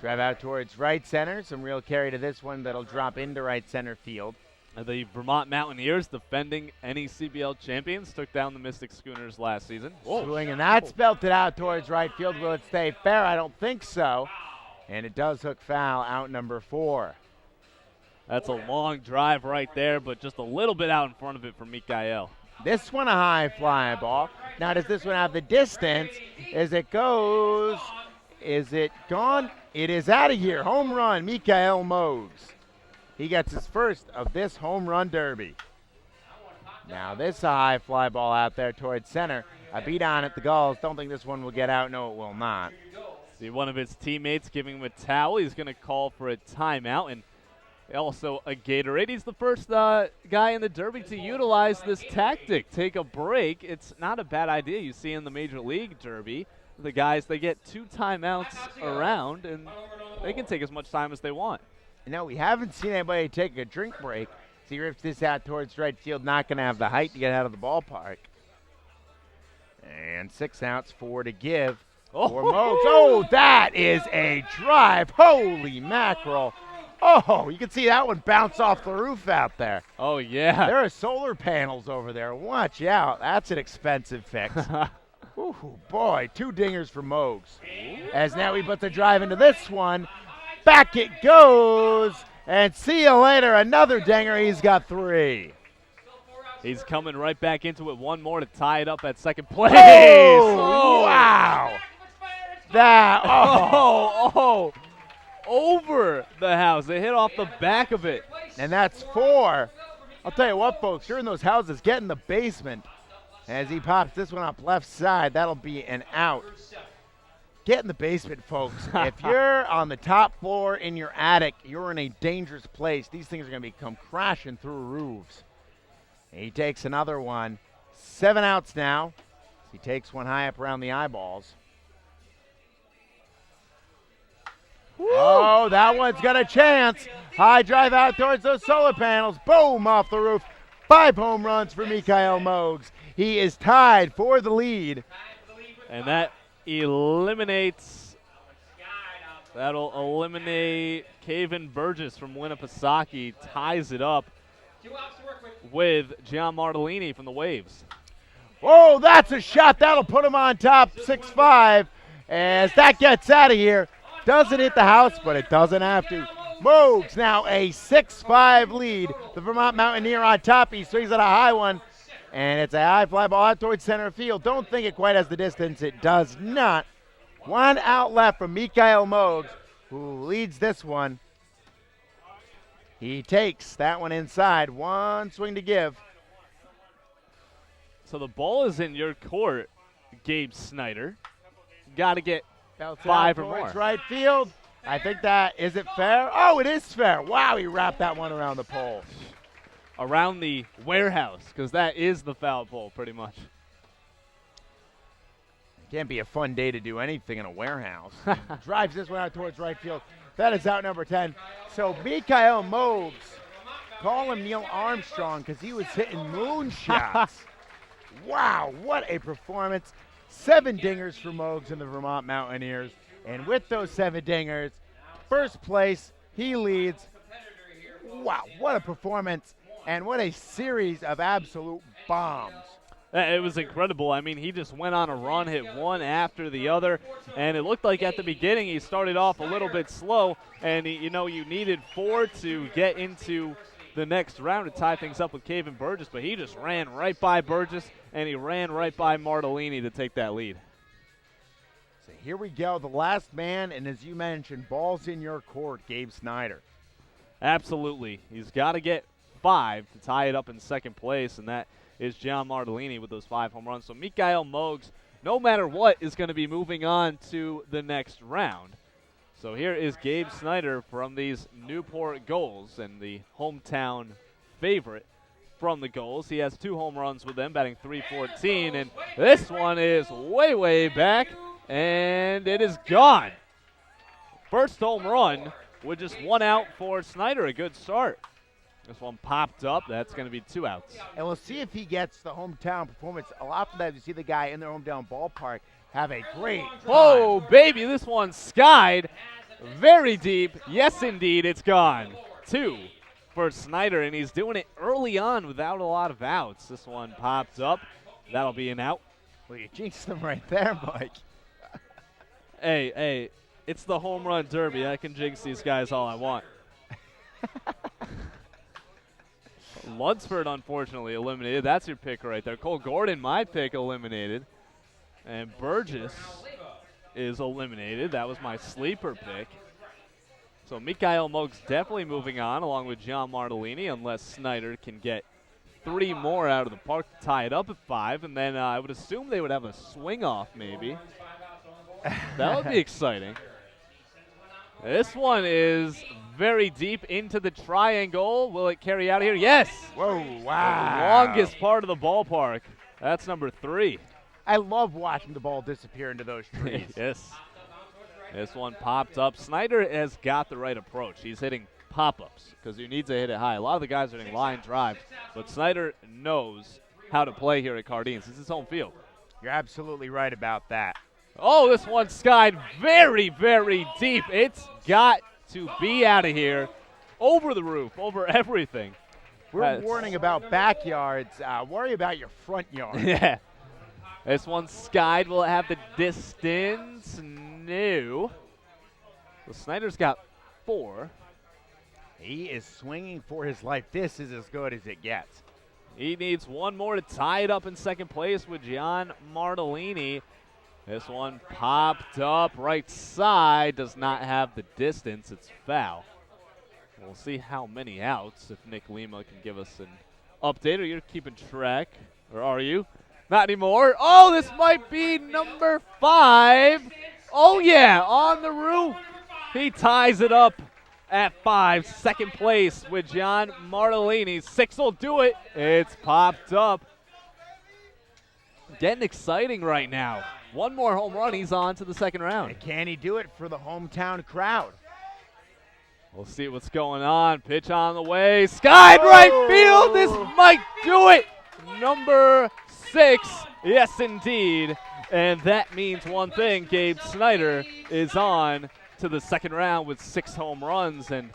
Drive out towards right center. Some real carry to this one that'll drop into right center field. The Vermont Mountaineers, defending NECBL champions, took down the Mystic Schooners last season. Swing, and that's belted out towards right field. Will it stay fair? I don't think so. And it does hook foul, out number 4. That's a long drive right there, but just a little bit out in front of it for Mikael. This one a high fly ball. Now does this one have the distance? As it goes, is it gone? It is out of here. Home run, Mikael Mogs. He gets his first of this home run derby. Now this a high fly ball out there towards center. A beat on it, the Gulls. Don't think this one will get out. No, it will not. See one of his teammates giving him a towel. He's going to call for a timeout, and also a Gatorade. He's the first guy in the derby to utilize this tactic. Take a break. It's not a bad idea. You see in the Major League Derby, the guys, they get 2 timeouts around, and they can take as much time as they want. No, we haven't seen anybody take a drink break. So he rips this out towards right field, not going to have the height to get out of the ballpark. And 6 outs, 4 to give for Mogs. Oh, that is a drive. Holy mackerel. Oh, you can see that one bounce off the roof out there. Oh, yeah. There are solar panels over there. Watch out. That's an expensive fix. Ooh, boy, 2 dingers for Mogs. As now he puts the drive into this one. Back it goes. And see you later. Another dinger. He's got 3. He's coming right back into it. One more to tie it up at second place. Oh, wow. That, over the house. They hit off the back of it. And that's 4. I'll tell you what, folks, you're in those houses, get in the basement. As he pops this one up left side, that'll be an out. Get in the basement, folks. If you're on the top floor in your attic, you're in a dangerous place. These things are going to come crashing through roofs. And he takes another one. 7 outs now. He takes one high up around the eyeballs. Woo. Oh, that one's got a chance. High drive out towards those solar panels. Boom, off the roof. 5 home runs for Mikael Mogs. He is tied for the lead. And that eliminates, that'll eliminate Caven Burgess from Winnipesaukee. Ties it up with Gian Martellini from the Waves. Oh, that's a shot. That'll put him on top, 6-5. As that gets out of here. Doesn't hit the house, but it doesn't have to. Mogs now a 6-5 lead. The Vermont Mountaineer on top. He swings at a high one. And it's a high fly ball out towards center field. Don't think it quite has the distance. It does not. One out left from Mikael Mogs, who leads this one. He takes that one inside. One swing to give. So the ball is in your court, Gabe Snyder. Got to get Belts it 5 out or more. towards right field. I think that, is it fair? Oh, it is fair. Wow, he wrapped that one around the pole. Around the warehouse, because that is the foul pole pretty much. Can't be a fun day to do anything in a warehouse. Drives this one out towards right field. That is out number 10. So Mikael Mogs, call him Neil Armstrong because he was hitting moonshots. Wow, what a performance. 7 dingers for Mogs and the Vermont Mountaineers. And with those 7 dingers, first place, he leads. Wow, what a performance. And what a series of absolute bombs. It was incredible. I mean, he just went on a run, hit one after the other, and it looked like at the beginning he started off a little bit slow, and you needed 4 to get into the next round to tie things up with Caven Burgess, but he just ran right by Burgess, and he ran right by Martellini to take that lead. So here we go, the last man, and as you mentioned, ball's in your court, Gabe Snyder. Absolutely. He's got to get 5 to tie it up in second place, and that is John Martellini with those 5 home runs. So Mikael Mogs, no matter what, is going to be moving on to the next round. So here is Gabe Snyder from these Newport Gulls and the hometown favorite from the Gulls. He has 2 home runs with them, batting .314, and this one is way, way back, and it is gone. First home run with just 1 out for Snyder. A good start. This one popped up. That's going to be 2 outs. And we'll see if he gets the hometown performance. A lot of times you see the guy in their hometown ballpark have a great time. Oh, baby, this one skied very deep. Yes, indeed, it's gone. 2 for Snyder, and he's doing it early on without a lot of outs. This one popped up. That'll be an out. Well, you jinxed them right there, Mike. Hey, it's the home run derby. I can jinx these guys all I want. Lunsford, unfortunately, eliminated. That's your pick right there. Cole Gordon, my pick, eliminated. And Burgess is eliminated. That was my sleeper pick. So Mikael Mogs definitely moving on, along with John Martellini, unless Snyder can get 3 more out of the park to tie it up at 5. And then I would assume they would have a swing-off, maybe. That would be exciting. This one is very deep into the triangle. Will it carry out here? Yes! Whoa, wow. The longest part of the ballpark. That's number 3. I love watching the ball disappear into those trees. Yes. This one popped up. Snyder has got the right approach. He's hitting pop-ups because he needs to hit it high. A lot of the guys are hitting line drives, but Snyder knows how to play here at Cardines. This is his home field. You're absolutely right about that. Oh, this one skied very, very deep. It's got to be out of here. Over the roof, over everything. We're warning about backyards. Worry about your front yard. Yeah. This one skied. Will it have the distance? No. So Snyder's got 4. He is swinging for his life. This is as good as it gets. He needs 1 more to tie it up in second place with John Martellini. This one popped up right side. Does not have the distance. It's foul. We'll see how many outs if Nick Lima can give us an update. Or you're keeping track. Or are you? Not anymore. Oh, this might be number 5. Oh, yeah, on the roof. He ties it up at 5. Second place with John Martellini. 6 will do it. It's popped up. Getting exciting right now. 1 more home run, he's on to the second round. And can he do it for the hometown crowd? We'll see what's going on. Pitch on the way. Skied right field. This might do it. Number 6. Yes, indeed. And that means one thing. Gabe Snyder is on to the second round with 6 home runs. And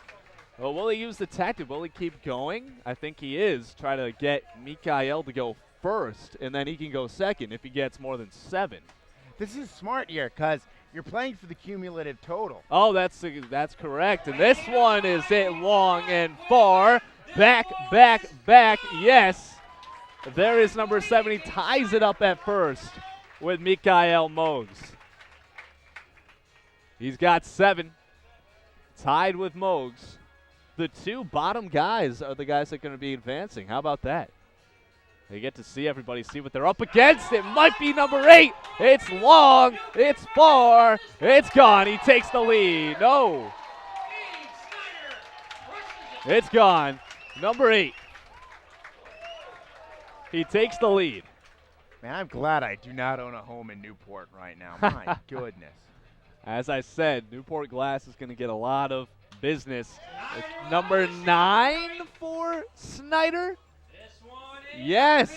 well, will he use the tactic? Will he keep going? I think he is. Try to get Mikael to go first, and then he can go second if he gets more than 7. This is smart here because you're playing for the cumulative total. Oh, that's correct. And this one is hit long and far. Back, back, back. Yes. There is number 7. He ties it up at first with Mikael Mogs. He's got 7, tied with Mogs. The 2 bottom guys are the guys that are going to be advancing. How about that? They get to see everybody, see what they're up against. It might be number 8. It's long. It's far. It's gone. He takes the lead. No. It's gone. Number 8. He takes the lead. Man, I'm glad I do not own a home in Newport right now. My goodness. As I said, Newport Glass is going to get a lot of business. Number 9 for Snyder. Yes.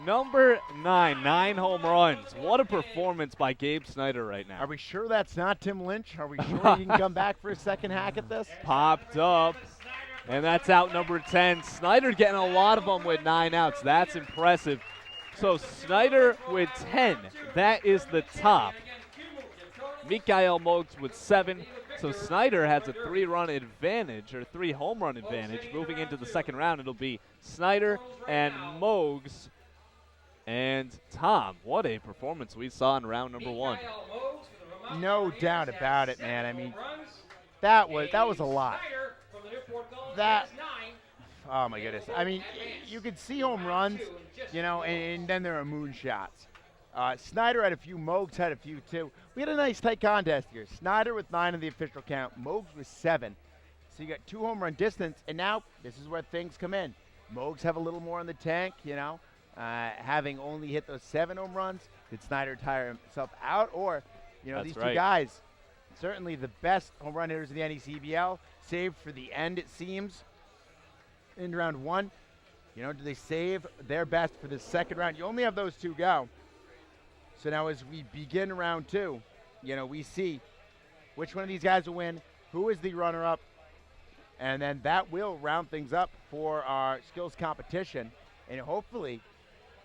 Number 9, 9 home runs. What a performance by Gabe Snyder right now. Are we sure that's not Tim Lynch? Are we sure he can come back for a second hack at this? Popped up. And that's out number 10. Snyder getting a lot of them with 9 outs. That's impressive. So Snyder with 10. That is the top. Mikael Mogs with 7. So Snyder has a 3-run advantage, or 3 home run advantage. Moving into the second round, it'll be Snyder and Mogs and Tom. What a performance we saw in round number 1. No doubt about it, man. I mean, that was a lot. Oh my goodness. I mean, you could see home runs, you know, and then there are moonshots. Snyder had a few, Mogs had a few too. We had a nice tight contest here. Snyder with 9 in the official count, Mogs with 7. So you got 2 home run distance, and now this is where things come in. Mogs have a little more in the tank, you know, having only hit those 7 home runs. Did Snyder tire himself out? Or, you know, That's these right. two guys, certainly the best home run hitters in the NECBL, saved for the end, it seems, in round 1. You know, do they save their best for the second round? You only have those 2 go. So now as we begin round 2, you know, we see which one of these guys will win, who is the runner-up, and then that will round things up for our skills competition. And hopefully,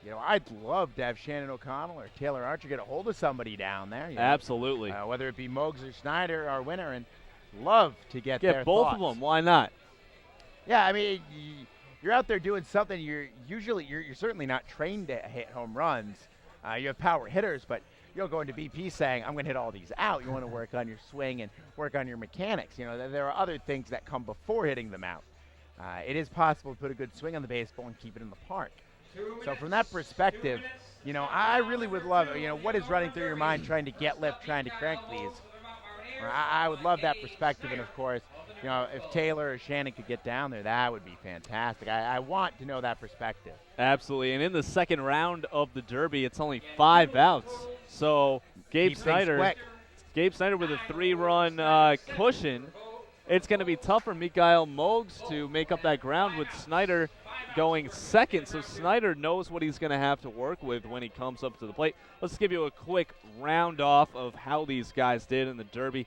you know, I'd love to have Shannon O'Connell or Taylor Archer get a hold of somebody down there. You know, Absolutely. whether it be Mogs or Snyder, our winner, and love to get their Get both thoughts. of them. Why not? Yeah, I mean, you're out there doing something. You're certainly not trained to hit home runs. You have power hitters, but you don't go into BP saying, I'm going to hit all these out. You want to work on your swing and work on your mechanics. You know, there are other things that come before hitting them out. It is possible to put a good swing on the baseball and keep it in the park. So from that perspective, you know, I really would love, you know, what is running through your mind trying to get lift, trying to crank these. I would love that perspective, and of course, you know, if Taylor or Shannon could get down there, that would be fantastic. I want to know that perspective. Absolutely. And in the second round of the Derby, it's only 5 outs. So Gabe Snyder with a 3-run cushion. It's going to be tough for Mikael Mogs to make up that ground with Snyder going second. So Snyder knows what he's going to have to work with when he comes up to the plate. Let's give you a quick round off of how these guys did in the Derby.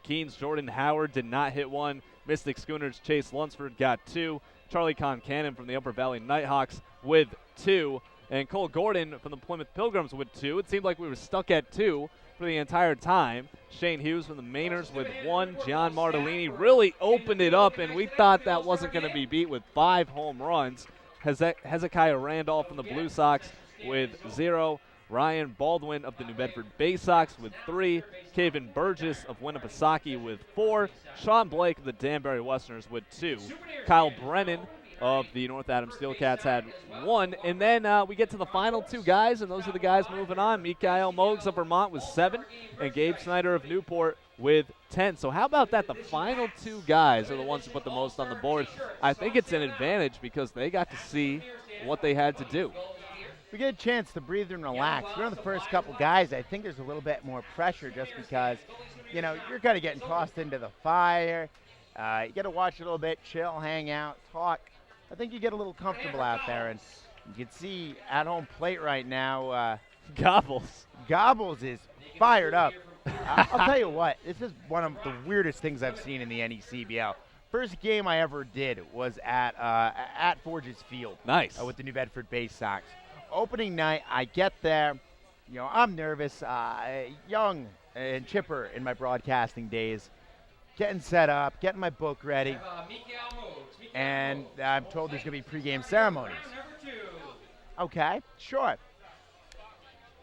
Keene's Jordan Howard did not hit 1. Mystic Schooners Chase Lunsford got 2. Charlie Concannon from the Upper Valley Nighthawks with 2. And Cole Gordon from the Plymouth Pilgrims with 2. It seemed like we were stuck at 2 for the entire time. Shane Hughes from the Mainers with 1. John Martellini really opened it up, and we thought that wasn't going to be beat with 5 home runs. Hezekiah Randolph from the Blue Sox with 0. Ryan Baldwin of the New Bedford Bay Sox with 3. Caven Burgess of Winnipesaukee with 4. Sean Blake of the Danbury Westerners with 2. Kyle Brennan of the North Adams Steelcats had 1. And then we get to the final 2 guys, and those are the guys moving on. Mikael Mogs of Vermont with 7, and Gabe Snyder of Newport with 10. So how about that? The final 2 guys are the ones who put the most on the board. I think it's an advantage because they got to see what they had to do. We get a chance to breathe and relax. We're on the first couple guys. I think there's a little bit more pressure just because, you know, you're kind of getting tossed into the fire. You got to watch a little bit, chill, hang out, talk. I think you get a little comfortable out there, and you can see at home plate right now. Gobbles is fired up. I'll tell you what, this is one of the weirdest things I've seen in the NECBL. First game I ever did was at Forges Field. Nice. With the New Bedford Bay Sox. Opening night, I get there. You know, I'm nervous, young and chipper in my broadcasting days. Getting set up, getting my book ready. And I'm told there's going to be pregame ceremonies. Okay, sure.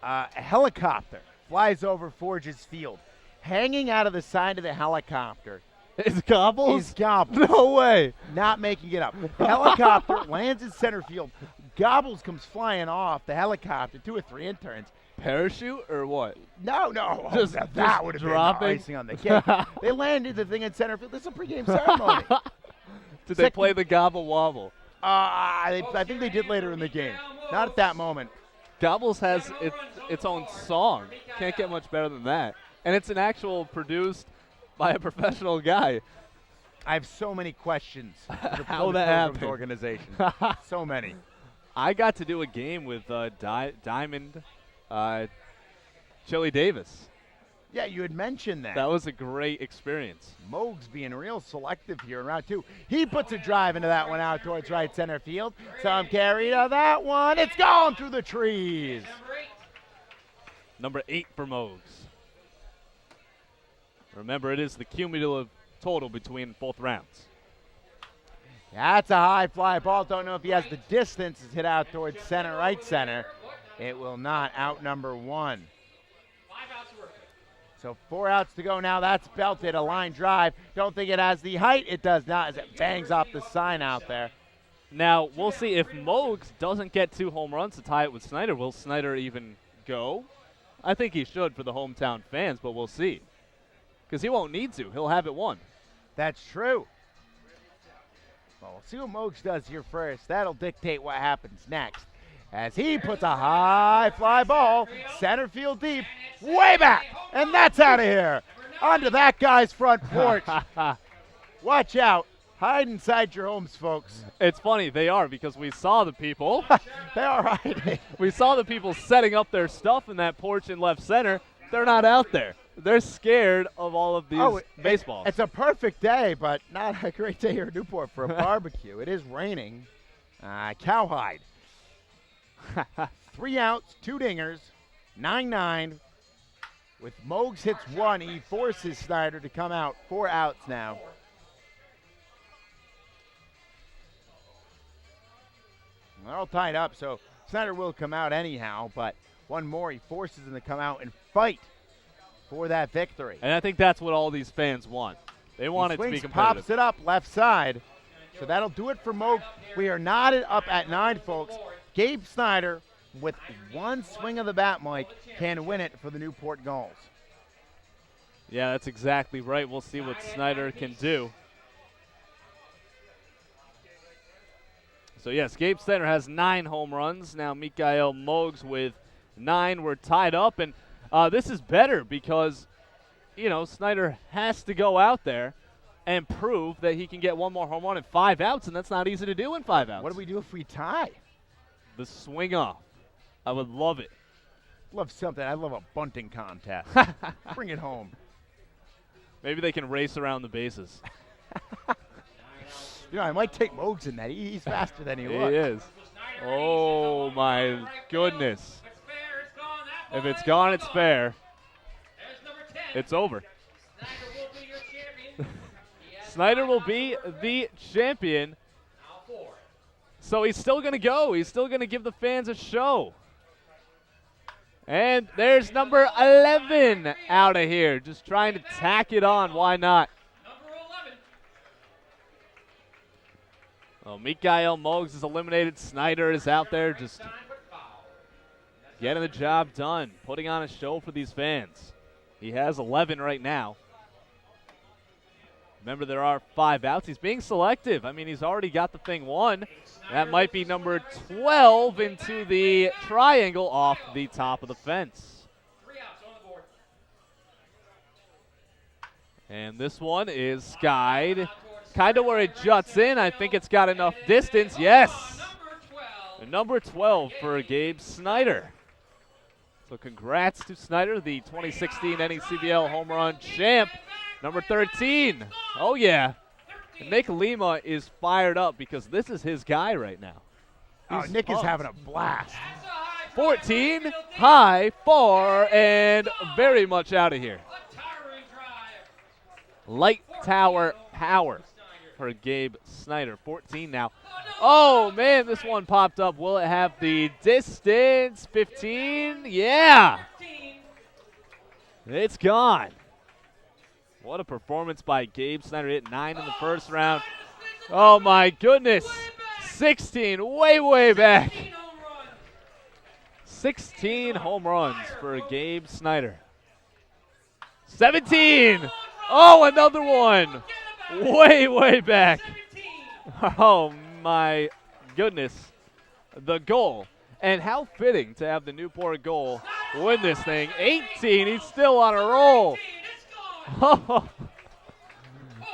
A helicopter flies over Forges Field. Hanging out of the side of the helicopter It's Gobbles? is Gobbles. No way. Not making it up. Helicopter lands in center field. Gobbles comes flying off the helicopter. 2 or 3 interns. Parachute or what? No. Just- that just would have been dropping? the icing on the cake. They landed the thing in center field. This is a pregame ceremony. Did they play the Gobble Wobble? I think they did later in the game. Not at that moment. Gobbles has its own song. Can't get much better than that. And it's an actual produced by a professional guy. I have so many questions for the How for that the happened. organization. So many. I got to do a game with Diamond Chili Davis. Yeah, you had mentioned that. That was a great experience. Moog's being real selective here in round 2. He puts a drive into that one out towards right center field. Some carry to that one. It's gone through the trees. Number 8 for Mogs. Remember, it is the cumulative total between both rounds. That's a high fly ball. Don't know if he has the distance. It's hit out towards center, right center. It will not. Out number 1. So 4 outs to go now. That's belted. A line drive. Don't think it has the height. It does not as it bangs off the sign out there. Now, we'll see if Mogs doesn't get 2 home runs to tie it with Snyder. Will Snyder even go? I think he should for the hometown fans, but we'll see. Because he won't need to. He'll have it won. That's true. Well, we'll see what Mogs does here first. That'll dictate what happens next. As he puts a high fly ball, center field deep, way back, and that's out of here. Onto that guy's front porch. Watch out. Hide inside your homes, folks. It's funny, they are, because we saw the people. They are hiding. We saw the people setting up their stuff in that porch in left center. They're not out there. They're scared of all of these baseballs. It's a perfect day, but not a great day here in Newport for a barbecue. It is raining. Cowhide. 3 outs, 2 dingers, 9-9. With Mogs hits 1, he forces Snyder to come out. 4 outs now. They're all tied up, so Snyder will come out anyhow, but one more, he forces him to come out and fight for that victory. And I think that's what all these fans want. They want it to be competitive. Pops it up left side. So that'll do it for Moog. We are knotted up at 9, folks. Gabe Snyder, with 1 swing of the bat, Mike, can win it for the Newport Gulls. Yeah, that's exactly right. We'll see what Snyder can do. So, yes, Gabe Snyder has 9 home runs. Now, Mikael Mogs with 9. We're tied up. And this is better because, you know, Snyder has to go out there and prove that he can get 1 more home run in 5 outs, and that's not easy to do in 5 outs. What do we do if we tie? The swing off. I would love it. Love something. I love a bunting contest. Bring it home. Maybe they can race around the bases. You know, I might take Mogs in that. He's faster than he looks. He is. Oh, my goodness. If it's gone, it's fair. It's over. Snyder will be the champion. So he's still going to go. He's still going to give the fans a show. And there's number 11 out of here. Just trying to tack it on. Why not? Well, Mikael Mogs is eliminated. Snyder is out there just getting the job done, putting on a show for these fans. He has 11 right now. Remember, there are 5 outs. He's being selective. I mean, he's already got the thing won. That might be number 12 into the triangle off the top of the fence. 3 outs on the board. And this one is skied. Kind of where it juts in. I think it's got enough distance. Yes. Number 12 for Gabe Snyder. So congrats to Snyder, the 2016 NECBL home run champ. Number 13. Oh, yeah. And Nick Lima is fired up because this is his guy right now. Nick is having a blast. 14, high, far, and very much out of here. Light tower power. for Gabe Snyder. 14 now. Oh, man, this one popped up. Will it have the distance? 15? Yeah. It's gone. What a performance by Gabe Snyder. Hit 9 in the first round. Oh, my goodness. 16, way back. 16 home runs for Gabe Snyder. 17. Oh, another one. Way back. Oh, my goodness. The goal. And how fitting to have the Newport goal win this thing. 18. He's still on a roll. Oh,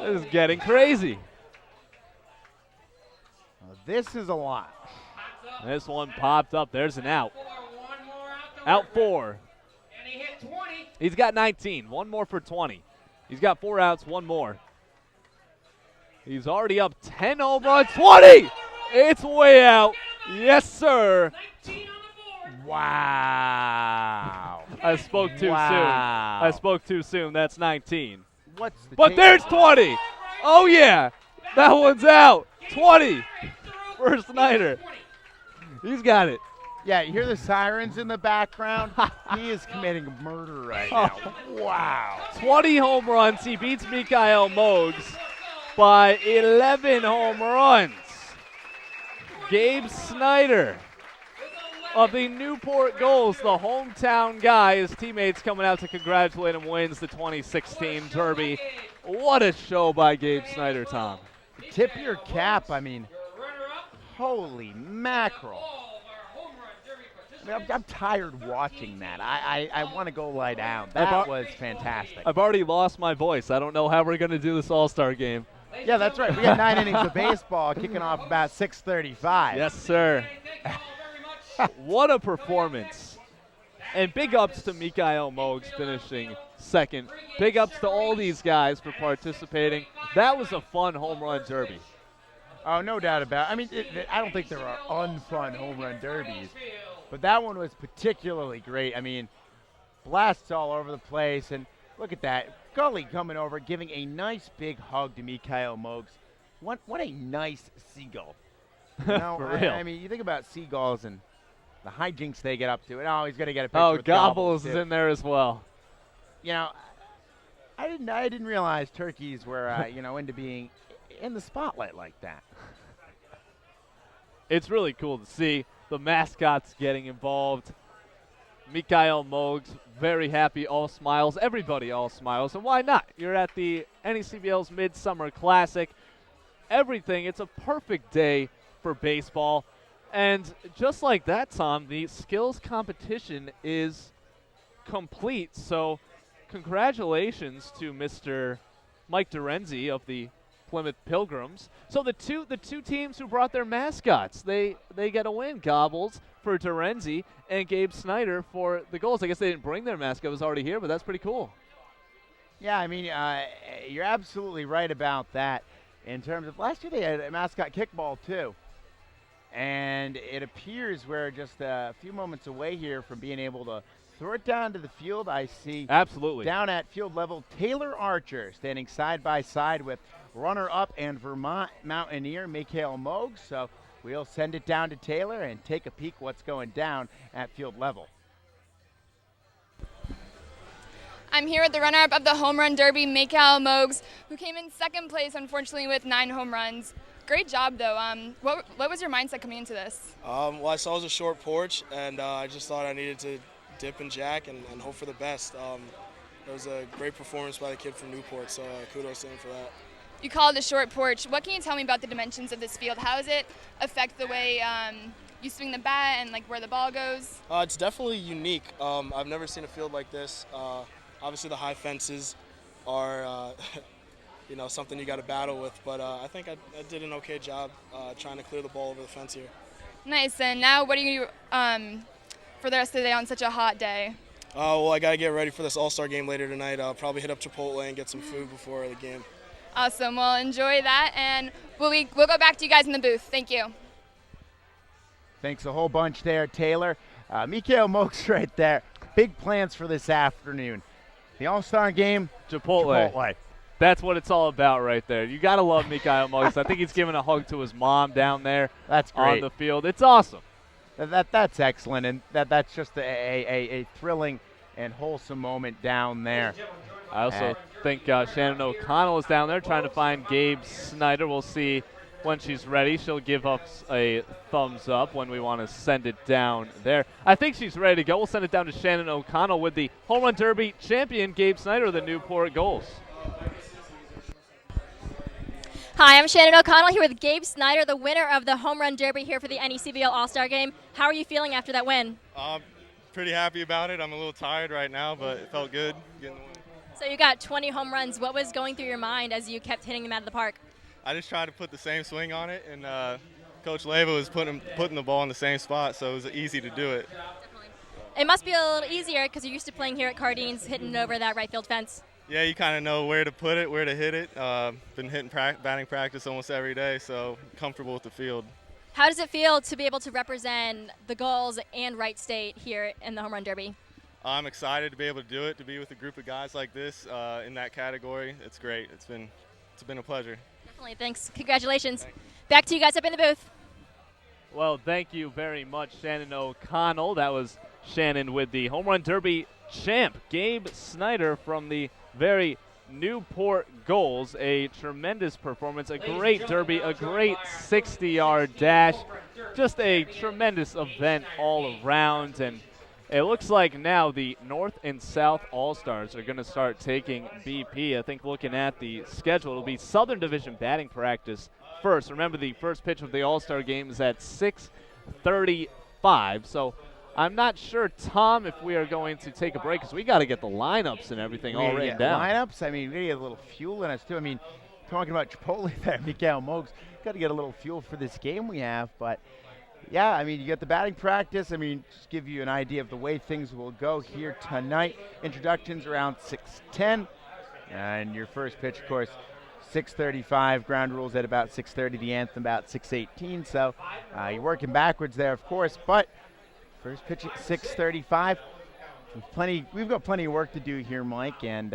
this is getting crazy. This is a lot. This one popped up. There's an out. Out 4. And he hit 20. He's got 19. One more for 20. He's got 4 outs. One more. He's already up 10 home runs. 20! It's way out. Yes, sir. 19 on the board. Wow. I spoke too soon. I spoke too soon. That's 19. What's the But there's 20. Oh, yeah. That one's out. 20 for Snyder. He's got it. Yeah, you hear the sirens in the background? He is committing murder right now. Wow. 20 home runs. He beats Mikhail Mogs by 11 home runs. Gabe Snyder of the Newport Gulls, the hometown guy. His teammates coming out to congratulate him, wins the 2016 Derby. What a show by Gabe Snyder, Tom. Tip your cap. I mean, holy mackerel. I mean, I'm tired watching that. I want to go lie down. That was fantastic. I've already lost my voice. I don't know how we're going to do this All-Star game. Yeah, that's right. We got 9 innings of baseball kicking off about 6:35. Yes, sir. What a performance. And big ups to Mikhail Mogs finishing second. Big ups to all these guys for participating. That was a fun home run derby. Oh, no doubt about it. I mean, I don't think there are unfun home run derbies, but that one was particularly great. I mean, blasts all over the place, and look at that. Gully coming over, giving a nice big hug to Mikhail Mogs. What a nice seagull. You know, For real. I mean, you think about seagulls and the hijinks they get up to, and he's going to get a picture Oh, with Gobbles too. is in there as well. You know, I didn't realize turkeys were into being in the spotlight like that. It's really cool to see the mascots getting involved. Mikhail Mogs, very happy, all smiles. Everybody all smiles, and why not? You're at the NECBL's Midsummer Classic. Everything, it's a perfect day for baseball. And just like that, Tom, the skills competition is complete. So congratulations to Mr. Mike Dorenzi of the Plymouth Pilgrims. So the two teams who brought their mascots, they get a win. Gobbles for Dorenzi and Gabe Snyder for the Gulls. I guess they didn't bring their mascot; it was already here, but that's pretty cool. Yeah, I mean, you're absolutely right about that. In terms of last year, they had a mascot kickball too, and it appears we're just a few moments away here from being able to throw it down to the field. I see Absolutely. down at field level Taylor Archer standing side by side with runner-up and Vermont Mountaineer Mikhail Mogs. So we'll send it down to Taylor and take a peek what's going down at field level. I'm here with the runner-up of the Home Run Derby, Mikhail Mogs, who came in second place, unfortunately, with 9 home runs. Great job, though. What was your mindset coming into this? Well, I saw it was a short porch, and I just thought I needed to dip and jack and hope for the best. It was a great performance by the kid from Newport, so kudos to him for that. You call it a short porch. What can you tell me about the dimensions of this field? How does it affect the way you swing the bat and like where the ball goes? It's definitely unique. I've never seen a field like this. Obviously, the high fences are something you got to battle with, but I think I did an okay job trying to clear the ball over the fence here. Nice. And now what do you for the rest of the day on such a hot day? Well, I got to get ready for this All-Star game later tonight. I'll probably hit up Chipotle and get some food before the game. Awesome. Well, enjoy that, and we'll go back to you guys in the booth. Thank you. Thanks a whole bunch there, Taylor. Mikhail Mogs right there. Big plans for this afternoon. The All-Star game, Chipotle. That's what it's all about right there. You got to love Mikael Muggs. I think he's giving a hug to his mom down there That's on great. the field. It's awesome. That's excellent, and that's just a thrilling and wholesome moment down there. I also think Shannon O'Connell is down there trying to find Gabe Snyder. We'll see when she's ready. She'll give us a thumbs up when we want to send it down there. I think she's ready to go. We'll send it down to Shannon O'Connell with the Home Run Derby champion, Gabe Snyder of the Newport Gulls. Hi, I'm Shannon O'Connell here with Gabe Snyder, the winner of the Home Run Derby here for the NECBL All-Star Game. How are you feeling after that win? Pretty happy about it. I'm a little tired right now, but it felt good getting the win. So you got 20 home runs. What was going through your mind as you kept hitting them out of the park? I just tried to put the same swing on it, and Coach Leva was putting the ball in the same spot, so it was easy to do it. Definitely. It must be a little easier because you're used to playing here at Cardines, hitting over that right field fence. Yeah, you kind of know where to put it, where to hit it. Been hitting batting practice almost every day, so comfortable with the field. How does it feel to be able to represent the Gulls and Wright State here in the Home Run Derby? I'm excited to be able to do it, to be with a group of guys like this in that category. It's great. It's been a pleasure. Definitely. Thanks. Congratulations. Thanks. Back to you guys up in the booth. Well, thank you very much, Shannon O'Connell. That was Shannon with the Home Run Derby champ, Gabe Snyder from the very Newport Gulls. A tremendous performance, a great derby, a great 60-yard dash. Just a tremendous event all around, and it looks like now the North and South All-Stars are going to start taking BP. I think looking at the schedule, it'll be Southern Division batting practice first. Remember, the first pitch of the All-Star game is at 6:35, so I'm not sure, Tom, if we are going to take a break because we got to get the lineups and everything all written down. Lineups? I mean, we got to get a little fuel in us, too. I mean, talking about Chipotle there, Mikael Muggs, got to get a little fuel for this game we have, but yeah, I mean, you get the batting practice. I mean, just give you an idea of the way things will go here tonight. Introductions around 6:10, and your first pitch, of course, 6:35. Ground rules at about 6:30. The anthem about 6:18. So you're working backwards there, of course. But first pitch at 6:35. We've got plenty of work to do here, Mike, and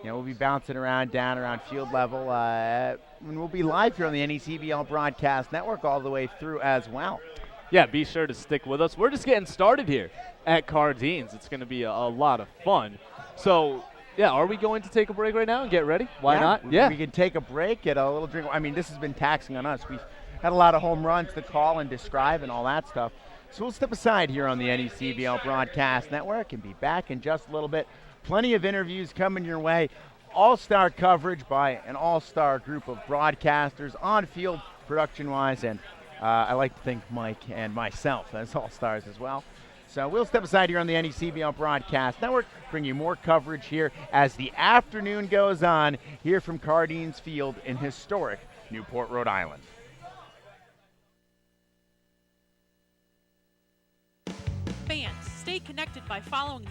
we'll be bouncing down around field level, and we'll be live here on the NECBL Broadcast Network all the way through as well. Yeah, be sure to stick with us. We're just getting started here at Cardines. It's going to be a lot of fun. So, yeah, are we going to take a break right now and get ready? Why not? Yeah. We can take a break, get a little drink. I mean, this has been taxing on us. We've had a lot of home runs to call and describe and all that stuff. So we'll step aside here on the NECBL Broadcast Network and be back in just a little bit. Plenty of interviews coming your way. All-star coverage by an all-star group of broadcasters on field production-wise, and I like to think Mike and myself as all-stars as well. So we'll step aside here on the NECBL Broadcast Network, bring you more coverage here as the afternoon goes on here from Cardines Field in historic Newport, Rhode Island. Fans, stay connected by following the